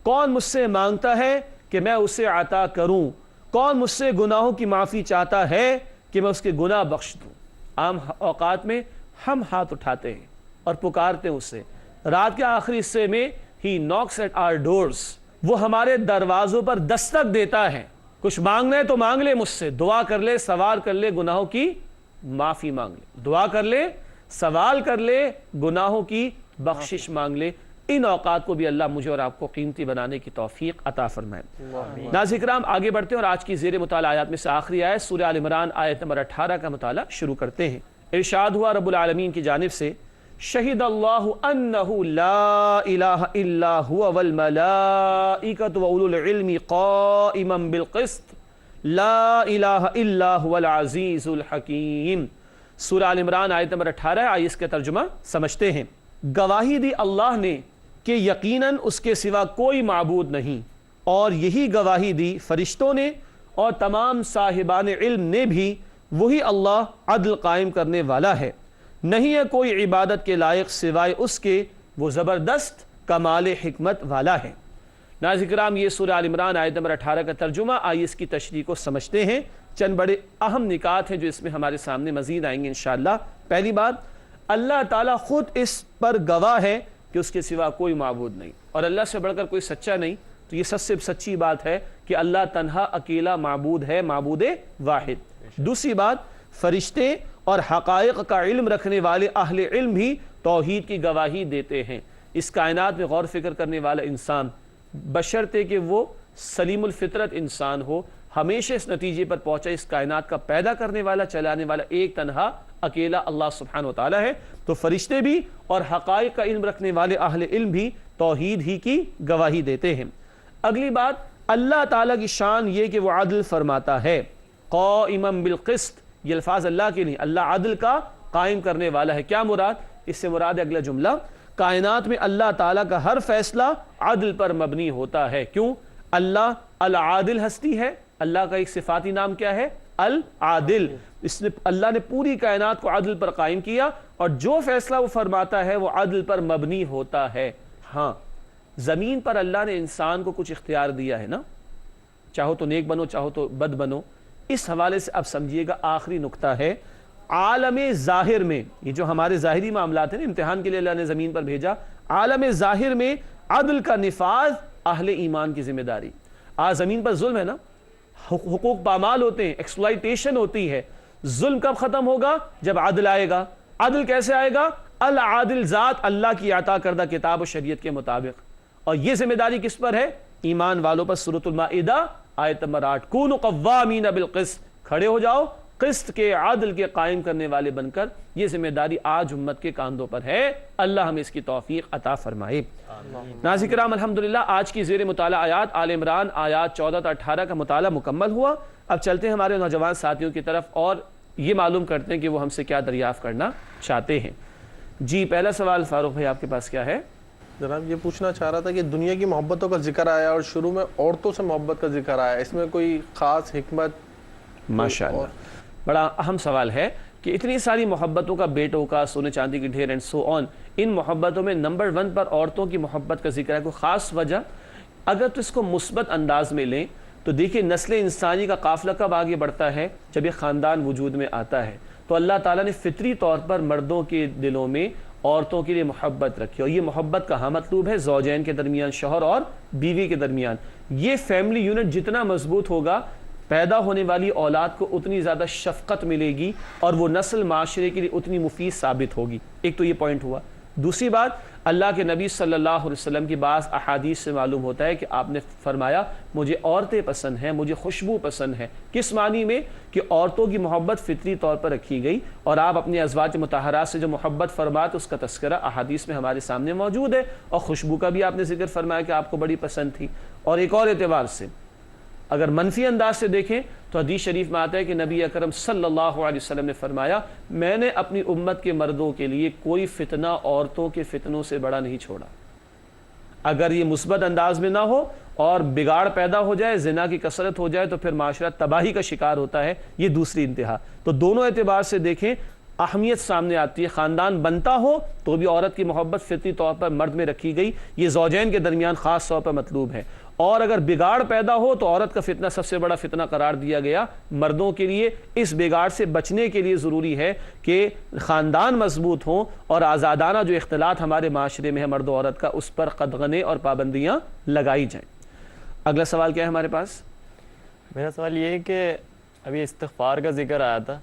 کون مجھ سے مانگتا ہے کہ میں اسے عطا کروں، کون مجھ سے گناہوں کی معافی چاہتا ہے کہ میں اس کے گناہ بخش دوں۔ عام اوقات میں ہم ہاتھ اٹھاتے ہیں اور پکارتے ہیں اسے، رات کے آخری حصے میں ہی knocks at our doors، وہ ہمارے دروازوں پر دستک دیتا ہے۔ کچھ مانگنا ہے تو مانگ لے مجھ سے، دعا کر لے، سوال کر لے، گناہوں کی معافی مانگ لے، دعا کر لے، سوال کر لے، گناہوں کی بخشش مانگ لے۔ ان اوقات کو بھی اللہ مجھے اور آپ کو قیمتی بنانے کی توفیق عطا فرمائے۔ ناظرین کرام آگے بڑھتے ہیں اور آج کی زیر مطالعہ آیات میں سے آخری آیت سورہ آل عمران آیت نمبر 18 کا مطالعہ شروع کرتے ہیں۔ ارشاد ہوا رب العالمین کی جانب سے، شہد اللہ انہ لا الہ الا ہوا والملائکۃ واولو العلم قائما بالقسط لا الہ الا ہوا العزیز الحکیم۔ سورہ آل عمران آیت نمبر 18، آئیے اس کا ترجمہ سمجھتے ہیں۔ گواہی دی اللہ نے کہ یقیناً اس کے سوا کوئی معبود نہیں، اور یہی گواہی دی فرشتوں نے اور تمام صاحبان علم نے بھی، وہی اللہ عدل قائم کرنے والا ہے، نہیں ہے کوئی عبادت کے لائق سوائے اس کے، وہ زبردست کمال حکمت والا ہے۔ ناظرین کرام یہ سورہ آل عمران آیت نمبر 18 کا ترجمہ، آئیے اس کی تشریح کو سمجھتے ہیں۔ چند بڑے اہم نکات ہیں جو اس میں ہمارے سامنے مزید آئیں گے انشاءاللہ۔ پہلی بات، اللہ تعالیٰ خود اس پر گواہ ہے کہ اس کے سوا کوئی معبود نہیں، اور اللہ سے بڑھ کر کوئی سچا نہیں، تو یہ سب سے سچی بات ہے کہ اللہ تنہا اکیلا معبود ہے، معبود واحد۔ دوسری بات، فرشتے اور حقائق کا علم رکھنے والے اہل علم بھی توحید کی گواہی دیتے ہیں۔ اس کائنات میں غور فکر کرنے والا انسان، بشرطے کہ وہ سلیم الفطرت انسان ہو، ہمیشہ اس نتیجے پر پہنچا اس کائنات کا پیدا کرنے والا، چلانے والا ایک تنہا اکیلا اللہ سبحانہ وتعالی ہے۔ تو فرشتے بھی اور حقائق کا علم رکھنے والے اہل علم بھی توحید ہی کی گواہی دیتے ہیں۔ اگلی بات، اللہ تعالیٰ کی شان یہ کہ وہ عدل فرماتا ہے، قائما بالقسط، یہ الفاظ اللہ کے نہیں، اللہ عدل کا قائم کرنے والا ہے۔ کیا مراد؟ اس سے مراد اگلا جملہ، کائنات میں اللہ تعالیٰ کا ہر فیصلہ عدل پر مبنی ہوتا ہے۔ کیوں؟ اللہ العادل ہستی ہے، اللہ کا ایک صفاتی نام کیا ہے؟ العادل۔ اس نے اللہ نے پوری کائنات کو عدل پر قائم کیا، اور جو فیصلہ وہ فرماتا ہے وہ عدل پر مبنی ہوتا ہے۔ ہاں، زمین پر اللہ نے انسان کو کچھ اختیار دیا ہے نا، چاہو تو نیک بنو چاہو تو بد بنو۔ اس حوالے سے اب سمجھیے گا آخری نقطہ ہے، عالم ظاہر میں، یہ جو ہمارے ظاہری معاملات ہیں، امتحان کے لیے اللہ نے زمین پر بھیجا، عالم ظاہر میں عدل کا نفاذ اہل ایمان کی ذمہ داری۔ آج زمین پر ظلم ہے نا، حقوق پامال ہوتے ہیں، ایکسپلائٹیشن ہوتی ہے۔ ظلم کب ختم ہوگا؟ جب عدل آئے گا۔ عدل کیسے آئے گا؟ العادل ذات، اللہ کی عطا کردہ کتاب و شریعت کے مطابق۔ اور یہ ذمہ داری کس پر ہے؟ ایمان والوں پر۔ سورۃ المائدہ آیت نمبر 8، کونوا قوامین بالقسط، کھڑے ہو جاؤ قسط کے عدل کے قائم کرنے والے بن کر یہ ذمہ داری آج امت کے کاندھوں پر ہے. اللہ ہمیں اس کی توفیق عطا فرمائے. ناظرین کرام الحمدللہ آج کی زیر مطالعہ آیات آل عمران آیات 14 تا 18 کا مطالعہ مکمل ہوا. اب چلتے ہیں ہمارے نوجوان ساتھیوں کی طرف اور یہ معلوم کرتے ہیں کہ وہ ہم سے کیا دریافت کرنا چاہتے ہیں. جی پہلا سوال فاروق بھائی آپ کے پاس کیا ہے؟ جناب یہ پوچھنا چاہ رہا تھا کہ دنیا کی محبتوں کا ذکر آیا اور شروع میں عورتوں سے محبت کا ذکر آیا, اس میں کوئی خاص حکمت؟ ماشاءاللہ بڑا اہم سوال ہے کہ اتنی ساری محبتوں کا, بیٹوں کا, سونے چاندی کی ڈھیر اینڈ سو آن, ان محبتوں میں نمبر 1 پر عورتوں کی محبت کا ذکر ہے. کوئی خاص وجہ؟ اگر تو اس کو مثبت انداز میں لیں تو دیکھیں نسل انسانی کا قافلہ کب آگے بڑھتا ہے؟ جب یہ خاندان وجود میں آتا ہے. تو اللہ تعالیٰ نے فطری طور پر مردوں کے دلوں میں عورتوں کے لیے محبت رکھی, اور یہ محبت کا ہاں مطلوب ہے زوجین کے درمیان, شوہر اور بیوی کے درمیان. یہ فیملی یونٹ جتنا مضبوط ہوگا پیدا ہونے والی اولاد کو اتنی زیادہ شفقت ملے گی اور وہ نسل معاشرے کے لیے اتنی مفید ثابت ہوگی. ایک تو یہ پوائنٹ ہوا. دوسری بات, اللہ کے نبی صلی اللہ علیہ وسلم کی بعض احادیث سے معلوم ہوتا ہے کہ آپ نے فرمایا مجھے عورتیں پسند ہیں, مجھے خوشبو پسند ہے. کس معنی میں؟ کہ عورتوں کی محبت فطری طور پر رکھی گئی, اور آپ اپنے ازواج مطہرات سے جو محبت فرماتے اس کا تذکرہ احادیث میں ہمارے سامنے موجود ہے, اور خوشبو کا بھی آپ نے ذکر فرمایا کہ آپ کو بڑی پسند تھی. اور ایک اور اعتبار سے اگر منفی انداز سے دیکھیں تو حدیث شریف میں آتا ہے کہ نبی اکرم صلی اللہ علیہ وسلم نے فرمایا میں نے اپنی امت کے مردوں کے لیے کوئی فتنہ عورتوں کے فتنوں سے بڑا نہیں چھوڑا. اگر یہ مثبت انداز میں نہ ہو اور بگاڑ پیدا ہو جائے, زنا کی کثرت ہو جائے, تو پھر معاشرہ تباہی کا شکار ہوتا ہے. یہ دوسری انتہا. تو دونوں اعتبار سے دیکھیں اہمیت سامنے آتی ہے. خاندان بنتا ہو تو بھی عورت کی محبت فطری طور پر مرد میں رکھی گئی, یہ زوجین کے درمیان خاص طور پر مطلوب ہے. اور اگر بگاڑ پیدا ہو تو عورت کا فتنہ سب سے بڑا فتنہ قرار دیا گیا مردوں کے لیے. اس بگاڑ سے بچنے کے لیے ضروری ہے کہ خاندان مضبوط ہوں اور آزادانہ جو اختلاط ہمارے معاشرے میں ہے مرد و عورت کا, اس پر قدغنے اور پابندیاں لگائی جائیں. اگلا سوال کیا ہے ہمارے پاس؟ میرا سوال یہ ہے کہ ابھی استغفار کا ذکر آیا تھا,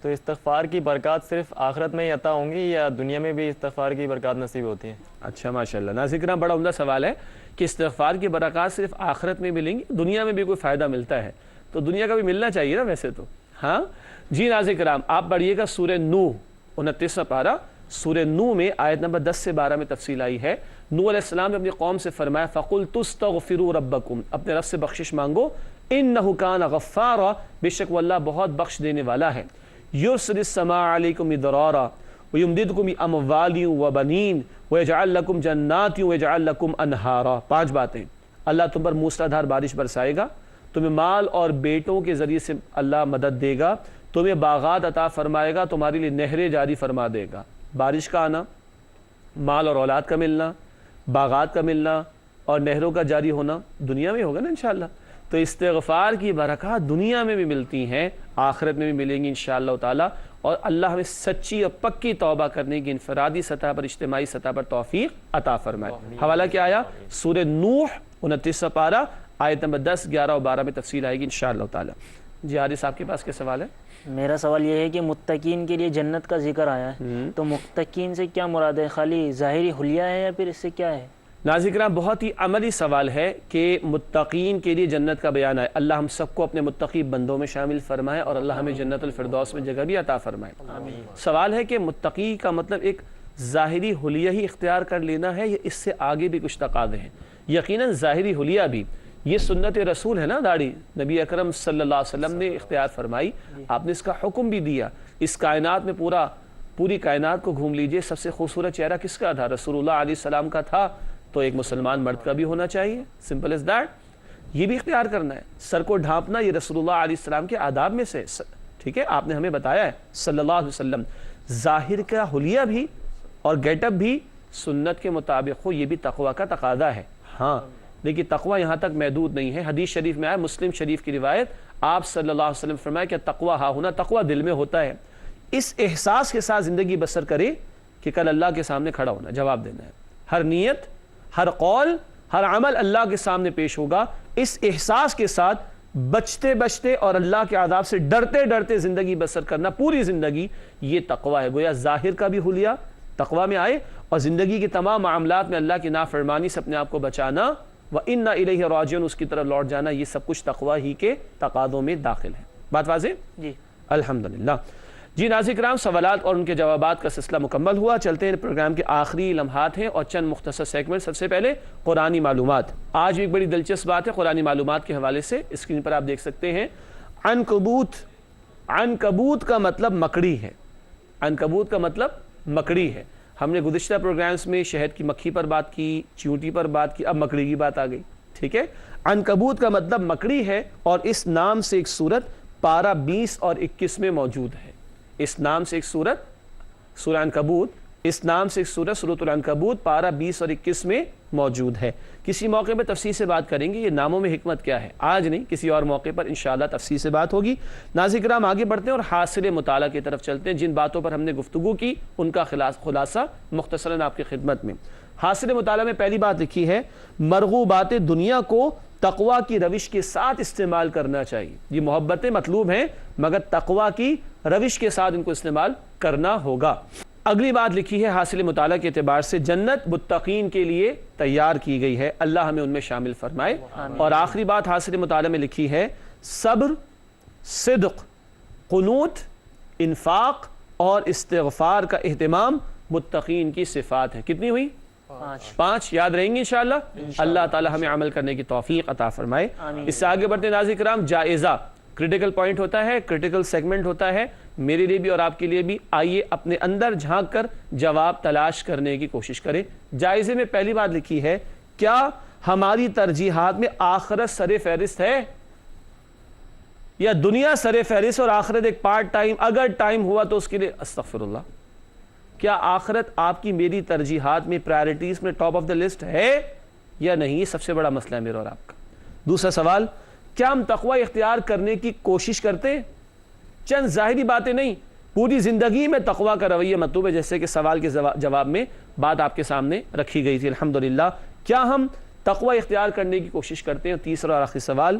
تو استغفار کی برکات صرف آخرت میں ہی عطا ہوں گی یا دنیا میں بھی استغفار کی برکات نصیب ہوتی ہیں؟ اچھا ماشاءاللہ, ناظرین بڑا عمدہ سوال ہے کہ استغفار کی برکات صرف آخرت میں ملیں گی, دنیا میں بھی کوئی فائدہ ملتا ہے تو دنیا کا بھی ملنا چاہیے نا ویسے تو. ہاں جی ناظرین کرام آپ پڑھیے گا سورہ نوح 29واں پارہ, سورہ نوح میں آیت نمبر 10 سے 12 میں تفصیل آئی ہے. نوح علیہ السلام نے اپنی قوم سے فرمایا فَقُلْتُ اسْتَغْفِرُوا رَبَّكُمْ, اپنے رب سے بخشش مانگو, إِنَّهُ كَانَ غَفَّارًا, بے شک وہ اللہ بہت بخش دینے والا ہے. يُرْسِلِ السَّمَاءَ عَلَيْكُمْ مِدْرَارًا وَيُمْدِدْكُمْ بِأَمْوَالٍ وَبَنِينَ وَيَجْعَلْ لَكُمْ جَنَّاتٍ وَيَجْعَلْ لَكُمْ أَنْهَارًا. 5 باتیں. اللہ تم پر موسلا دھار بارش برسائے گا, تمہیں مال اور بیٹوں کے ذریعے سے اللہ مدد دے گا, تمہیں باغات عطا فرمائے گا, تمہارے لیے نہریں جاری فرما دے گا. بارش کا آنا, مال اور اولاد کا ملنا, باغات کا ملنا اور نہروں کا جاری ہونا دنیا میں ہوگا نا انشاءاللہ. تو استغفار کی برکات دنیا میں بھی ملتی ہیں, آخرت میں بھی ملیں گی انشاءاللہ تعالی. اور اللہ ہمیں سچی اور پکی توبہ کرنے کی انفرادی سطح پر اجتماعی سطح پر توفیق عطا فرمائے. حوالہ کیا آیا؟ سورہ نوح 29واں پارہ آیت نمبر 10, 11 اور 12 میں تفصیل آئے گی انشاءاللہ تعالی. جی حارث صاحب کے پاس کیا سوال ہے؟ میرا سوال یہ ہے کہ متقین کے لیے جنت کا ذکر آیا ہے, تو متقین سے کیا مراد ہے؟ خالی ظاہری حلیہ ہے یا پھر اس سے کیا ہے؟ ناظرین کرام بہت ہی عملی سوال ہے کہ متقین کے لیے جنت کا بیان ہے. اللہ ہم سب کو اپنے متقی بندوں میں شامل فرمائے اور اللہ ہمیں جنت الفردوس میں جگہ بھی عطا فرمائے. سوال ہے کہ متقی کا مطلب ایک ظاہری حلیہ ہی اختیار کر لینا ہے یا اس سے آگے بھی کچھ تقاضے ہیں؟ یقیناً ظاہری حلیہ بھی, یہ سنت رسول ہے نا, داڑھی نبی اکرم صلی اللہ علیہ وسلم نے اختیار فرمائی, آپ نے اس کا حکم بھی دیا. اس کائنات میں پوری کائنات کو گھوم لیجئے, سب سے خوبصورت چہرہ کس کا تھا؟ رسول اللہ علیہ السلام کا تھا. تو ایک مسلمان مرد کا بھی ہونا چاہیے, سمپل از دیٹ. یہ بھی اختیار کرنا ہے. سر کو ڈھانپنا یہ رسول اللہ علیہ السلام کے آداب میں سے, ٹھیک ہے, آپ نے ہمیں بتایا ہے صلی اللہ علیہ وسلم. ظاہر کا حلیہ بھی اور گیٹ اپ بھی سنت کے مطابق ہو, یہ بھی تقوی کا تقاضا ہے. ہاں لیکن تقوی یہاں تک محدود نہیں ہے. حدیث شریف میں آیا, مسلم شریف کی روایت, آپ صلی اللہ علیہ وسلم فرمایا کہ تقوی ہاں ہونا, تقوی دل میں ہوتا ہے. اس احساس کے ساتھ زندگی بسر کرے کہ کل اللہ کے سامنے کھڑا ہونا, جواب دینا ہے. ہر نیت, ہر قول, ہر عمل اللہ کے سامنے پیش ہوگا. اس احساس کے ساتھ بچتے بچتے اور اللہ کے عذاب سے ڈرتے ڈرتے زندگی بسر کرنا, پوری زندگی, یہ تقوی ہے. گویا ظاہر کا بھی حلیہ تقوی میں آئے اور زندگی کے تمام معاملات میں اللہ کی نافرمانی سے اپنے آپ کو بچانا, وَإِنَّا إِلَيْهِ رَاجِعُونَ, اس کی طرف لوٹ جانا, یہ سب کچھ تقوی ہی کے تقاضوں میں داخل ہے. بات واضح؟ جی. الحمدللہ۔ جی ناظرین کرام، سوالات اور ان کے جوابات کا سلسلہ مکمل ہوا۔ چلتے ہیں پروگرام کے آخری لمحات ہیں اور چند مختصر سیگمنٹ۔ سب سے پہلے قرآنی معلومات۔ آج بھی ایک بڑی دلچسپ بات ہے قرآنی معلومات کے حوالے سے، اسکرین پر آپ دیکھ سکتے ہیں عنکبوت۔ عنکبوت کا مطلب مکڑی ہے۔ عنکبوت کا مطلب مکڑی ہے۔ ہم نے گزشتہ پروگرامز میں شہد کی مکھی پر بات کی، چیونٹی پر بات کی، اب مکڑی کی بات آ گئی، ٹھیک ہے۔ عنکبوت کا مطلب مکڑی ہے اور اس نام سے ایک سورت پارہ 20 اور 21 میں موجود ہے۔ اس نام سے ایک سورت سورہ عنکبوت، اس نام سے ایک سورت سورۃ العنکبوت پارہ 20 اور 21 میں موجود ہے۔ کسی موقع پہ تفصیل سے بات کریں گے یہ ناموں میں حکمت کیا ہے، آج نہیں کسی اور موقع پر انشاءاللہ تفصیل سے بات ہوگی۔ ناظرین کرام آگے بڑھتے ہیں اور حاصل مطالعہ کی طرف چلتے ہیں۔ جن باتوں پر ہم نے گفتگو کی ان کا خلاصہ مختصراً آپ کی خدمت میں۔ حاصل مطالعہ میں پہلی بات لکھی ہے مرغوبات دنیا کو تقویٰ کی روش کے ساتھ استعمال کرنا چاہیے۔ یہ محبتیں مطلوب ہیں مگر تقویٰ کی روش کے ساتھ ان کو استعمال کرنا ہوگا۔ اگلی بات لکھی ہے حاصل مطالعہ کے اعتبار سے جنت متقین کے لیے تیار کی گئی ہے، اللہ ہمیں ان میں شامل فرمائے۔ اور آخری بات حاصل مطالعہ میں لکھی ہے صبر، صدق، قنوت، انفاق اور استغفار کا اہتمام متقین کی صفات ہیں۔ کتنی ہوئی؟ 5 یاد رہیں گی انشاءاللہ۔ اللہ تعالی ہمیں عمل کرنے کی توفیق عطا فرمائے۔ اس سے آگے بڑھتے ہیں ناظرین کرام، جائزہ کریٹیکل پوائنٹ ہوتا ہے، کریٹیکل سیگمنٹ ہوتا ہے، میرے لیے بھی اور آپ کے لیے بھی۔ آئیے اپنے اندر جھانک کر جواب تلاش کرنے کی کوشش کریں۔ جائزے میں پہلی بات لکھی ہے کیا ہماری ترجیحات میں آخرت سر فہرست ہے یا دنیا سر فہرست اور آخرت ایک پارٹ ٹائم؟ اگر ٹائم ہوا تو اس کے لیے استغفر اللہ۔ کیا آخرت آپ کی میری ترجیحات میں پرائرٹیز میں ٹاپ آف دا لسٹ ہے یا نہیں؟ یہ سب سے بڑا مسئلہ ہے میرا اور آپ کا۔ دوسرا سوال، کیا ہم تقوی اختیار کرنے کی کوشش کرتے ہیں؟ چند ظاہری باتیں نہیں، پوری زندگی میں تقوی کا رویہ مطلوب ہے، جیسے کہ سوال کے جواب میں بات آپ کے سامنے رکھی گئی تھی الحمدللہ۔ کیا ہم تقوی اختیار کرنے کی کوشش کرتے ہیں؟ تیسرا اور آخری سوال،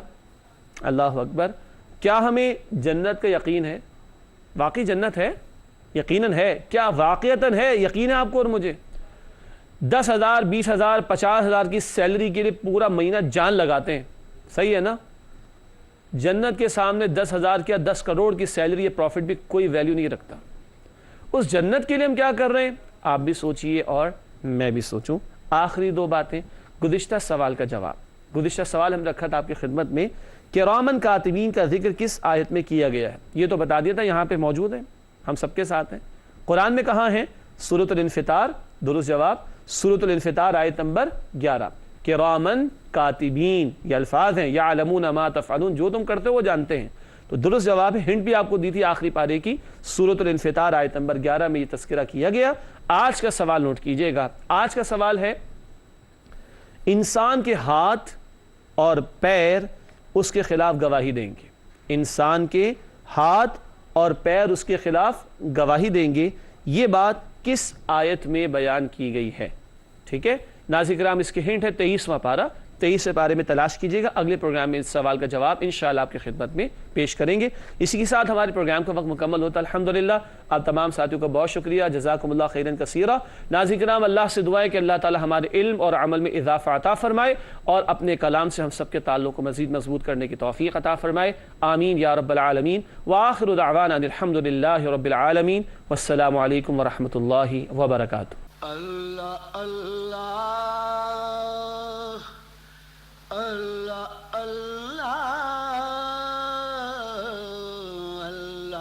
اللہ اکبر، کیا ہمیں جنت کا یقین ہے؟ واقعی جنت ہے؟ یقیناً ہے۔ کیا واقعتاً ہے؟ یقین ہے آپ کو اور مجھے؟ 10,000 20,000 50,000 کی سیلری کے لیے پورا مہینہ جان لگاتے ہیں، صحیح ہے نا؟ جنت کے سامنے 10,000 کیا 10 کروڑ کی سیلری یا پروفٹ بھی کوئی ویلیو نہیں رکھتا۔ اس جنت کے لیے ہم کیا کر رہے ہیں؟ آپ بھی سوچئے اور میں بھی سوچوں۔ آخری 2 باتیں، گزشتہ سوال کا جواب۔ گزشتہ سوال ہم رکھا تھا آپ کی خدمت میں، کرامن کاتبین کا ذکر کس آیت میں کیا گیا ہے؟ یہ تو بتا دیا تھا، یہاں پہ موجود ہے، ہم سب کے ساتھ ہیں۔ قرآن میں کہاں ہے؟ سورۃ الانفطار، درست جواب سورۃ الانفطار آیت نمبر 11۔ کرامن کاتبین، یہ الفاظ ہیں، یعلمون ما تفعلون، جو تم کرتے ہو وہ جانتے ہیں۔ تو درست جواب ہے، ہنٹ بھی آپ کو دی تھی آخری پارے کی، سورۃ الانفطار آیت نمبر 11 میں یہ تذکرہ کیا گیا۔ آج کا سوال نوٹ کیجئے گا، آج کا سوال ہے انسان کے ہاتھ اور پیر اس کے خلاف گواہی دیں گے۔ انسان کے ہاتھ اور پیر اس کے خلاف گواہی دیں گے، یہ بات کس آیت میں بیان کی گئی ہے؟ ٹھیک ہے ناظرین کرام، اس کے ہنٹ ہے 23واں پارہ، 23 پارے میں تلاش کیجئے گا۔ اگلے پروگرام میں اس سوال کا جواب انشاءاللہ آپ کی خدمت میں پیش کریں گے۔ اسی کے ساتھ ہمارے پروگرام کا وقت مکمل ہوتا ہے الحمدللہ۔ آپ تمام ساتھیوں کا بہت شکریہ، جزاکم اللہ خیرن کثیرا۔ ناظرین کرام، اللہ سے دعا ہے کہ اللہ تعالی ہمارے علم اور عمل میں اضافہ عطا فرمائے اور اپنے کلام سے ہم سب کے تعلق کو مزید مضبوط کرنے کی توفیق عطا فرمائے، آمین یا رب العالمین۔ وآخر دعوانا الحمدللہ رب العالمین، والسلام علیکم ورحمۃ اللہ وبرکاتہ۔ اللہ اللہ اللہ اللہ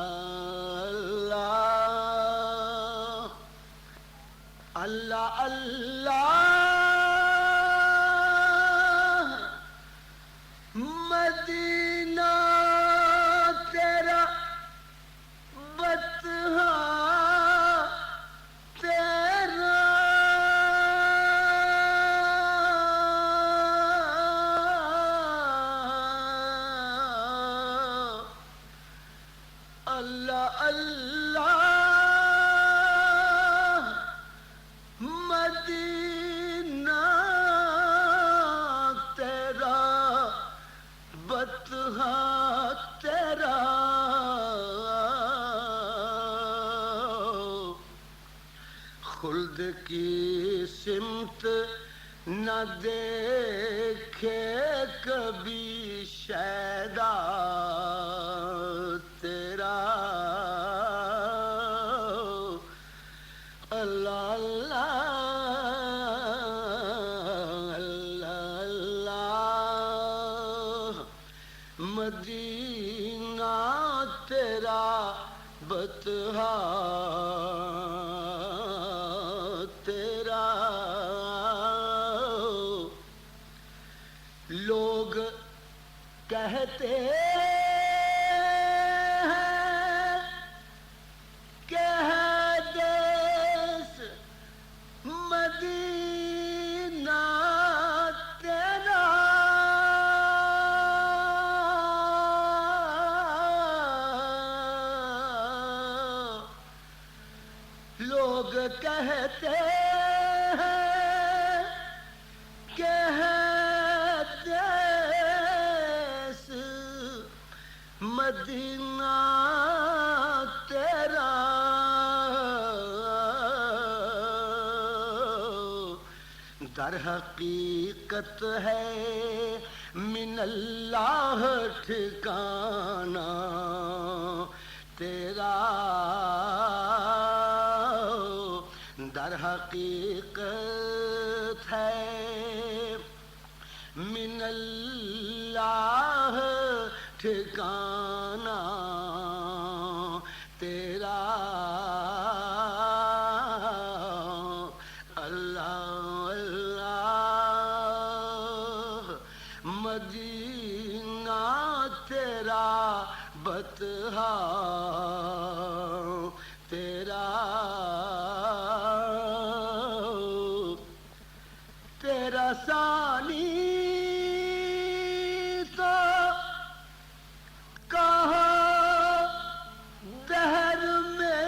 اللہ اللہ اللہ مدینہ تیرا بطحہ اللہ اللہ مدینہ تیرا بطحہ تیرا خلد کی سمت نہ دیکھے کبھی شیدا تیرا اللہ اللہ اللہ اللہ مدینہ تیرا بتہا تیرا لوگ کہتے ہیں کہ ہے دیس مدینہ تیرا لوگ کہتے ہیں کہ ہے دیس مدینہ تیرا در حقیقت ہے من اللہ ٹھکانہ تیرا در حقیقت ہے من اللہ ٹھکانہ تیرا اللہ اللہ مدینہ تیرا بتہا تیرا تیرا ثانی تو کہاں دہر میں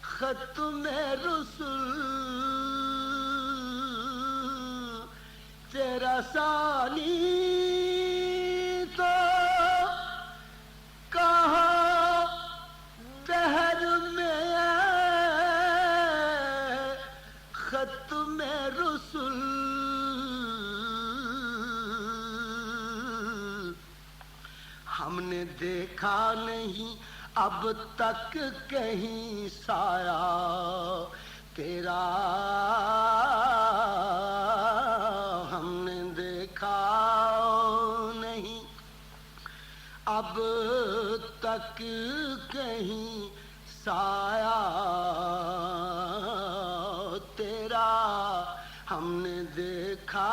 ختم رسل تیرا ثانی تو کہاں دہر میں ختم رسل ہم نے دیکھا نہیں اب تک کہیں سایہ تیرا ہم نے دیکھا نہیں اب تک کہیں سایہ تیرا ہم نے دیکھا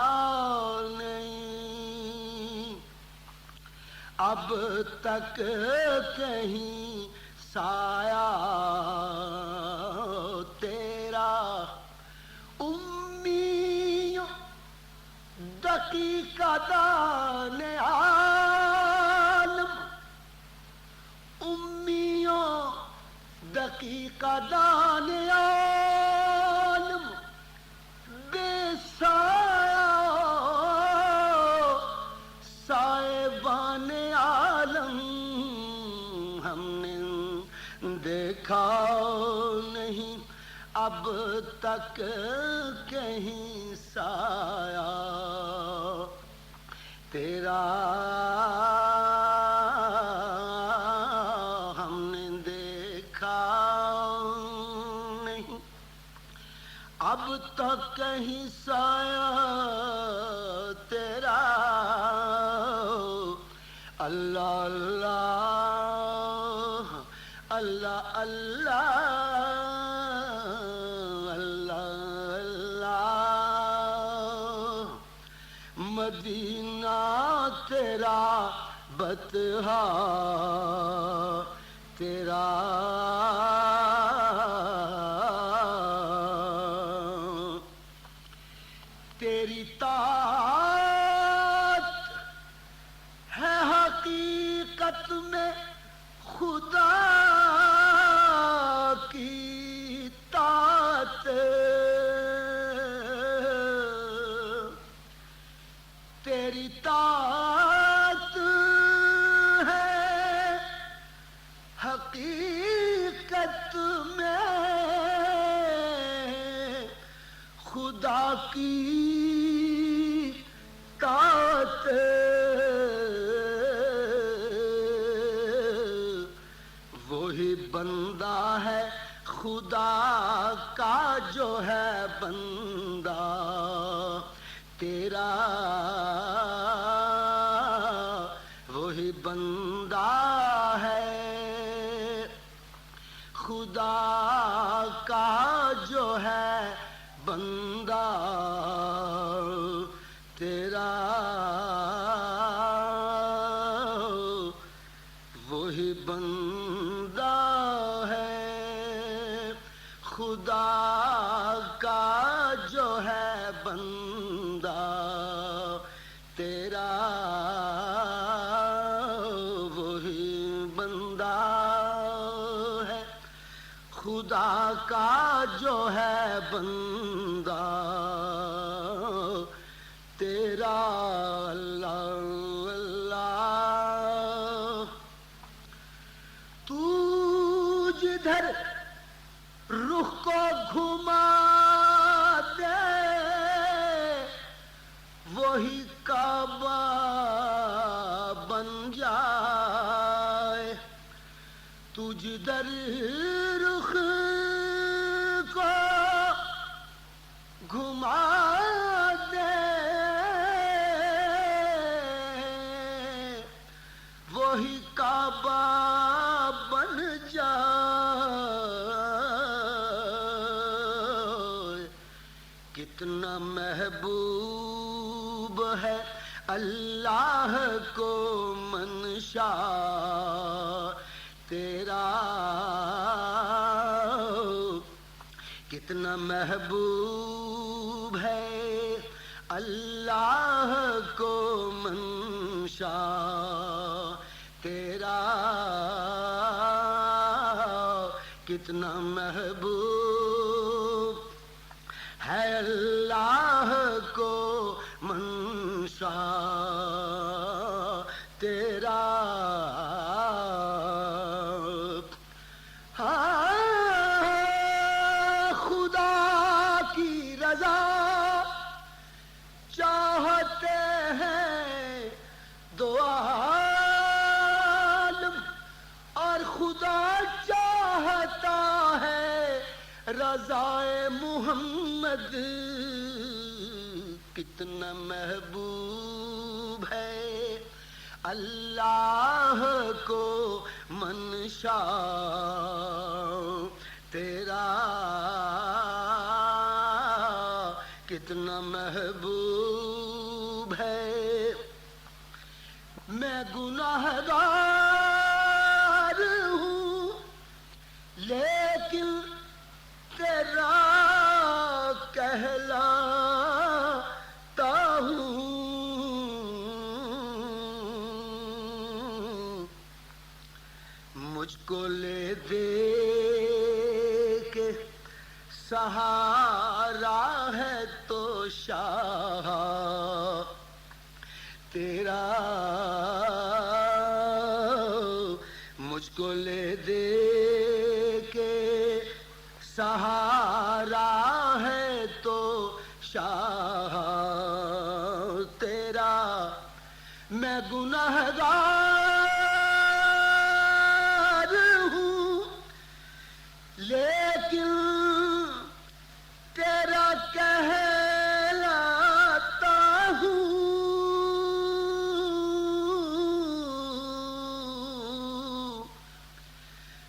نہیں اب تک کہیں سایہ تیرا امیوں دقیقہ دان عالم امیوں دقیقہ دان عالم بے سایہ سائبان عالم ہم نے دیکھا نہیں اب تک کہیں سایہ تیرا ہم نے دیکھا نہیں اب تک کہیں سایہ تیرا اللہ اللہ اللہ اللہ اللہ اللہ مدینہ تیرا بتہا تیرا تیری طاعت ہے حقیقت میں خدا کی طاعت تیری طاعت ہے حقیقت میں خدا کی طاعت وہی بندہ ہے خدا کا جو ہے بندہ تیرا وہی بندہ ہے خدا کا جو ہے بندہ تیرا وہی بندہ ہے خدا کا جو ہے بندہ تیرا وہی بندہ ہے خدا کا جو ہے بندہ تیرا اللہ اللہ تو جدھر رخ کو گھما دے وہی کعبہ بن جائے تو جدھر رخ کو گھما دے وہی کعبہ بن جائے کتنا محبوب ہے اللہ کو منشا تیرا کتنا محبوب ہے اللہ کو منشا تیرا کتنا محبوب ہے اللہ کو منشا تیرا خدا کی رضا چاہتے ہیں دو عالم اور خدا چاہتا ہے رضائے محمد کتنا محبوب ہے اللہ کو منشا تیرا کتنا محبوب ہے میں گناہگار ہوں لیکن تیرا کہلاتا ہوں مجھ کو لے دے کے سہارا ہے تو شاہ تیرا مجھ کو لے دے کے سہارا ہے تو شاہ تیرا میں گناہگار ہوں لیکن تیرا کہلاتا ہوں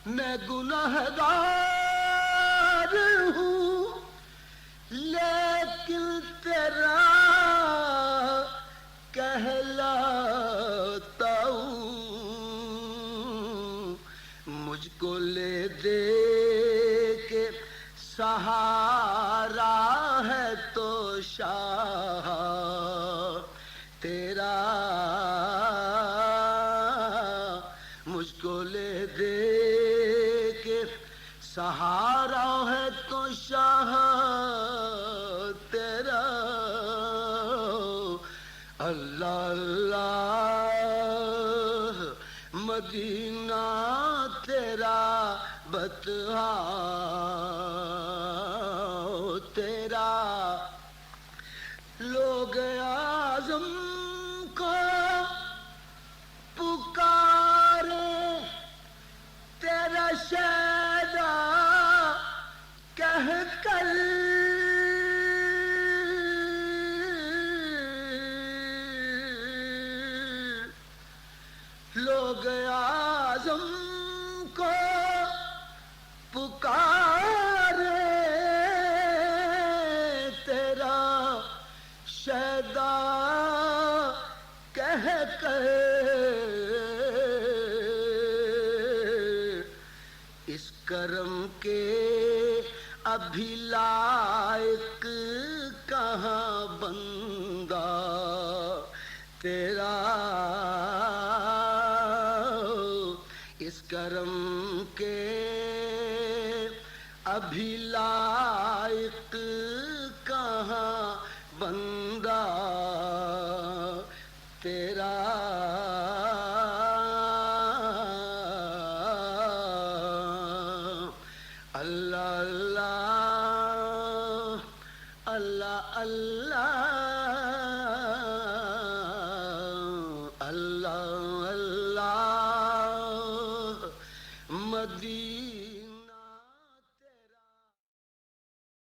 میں گناہگار ہوں لیکن تیرا کہلاتا ہوں مجھ کو لے دے کے سہارا ہے تو شاہ تیرا مجھ کو لے دے کے سہارا ہے تو شاہ تیرا اللہ اللہ مدینہ تیرا بتہا تیرا لوگ اعظم کو پکارے تیرا شہدا پیدا کہہ کر اس کرم کے ابھی لائق کہاں بندہ تیرا، اس کرم کے ابھی لائق کہاں بندہ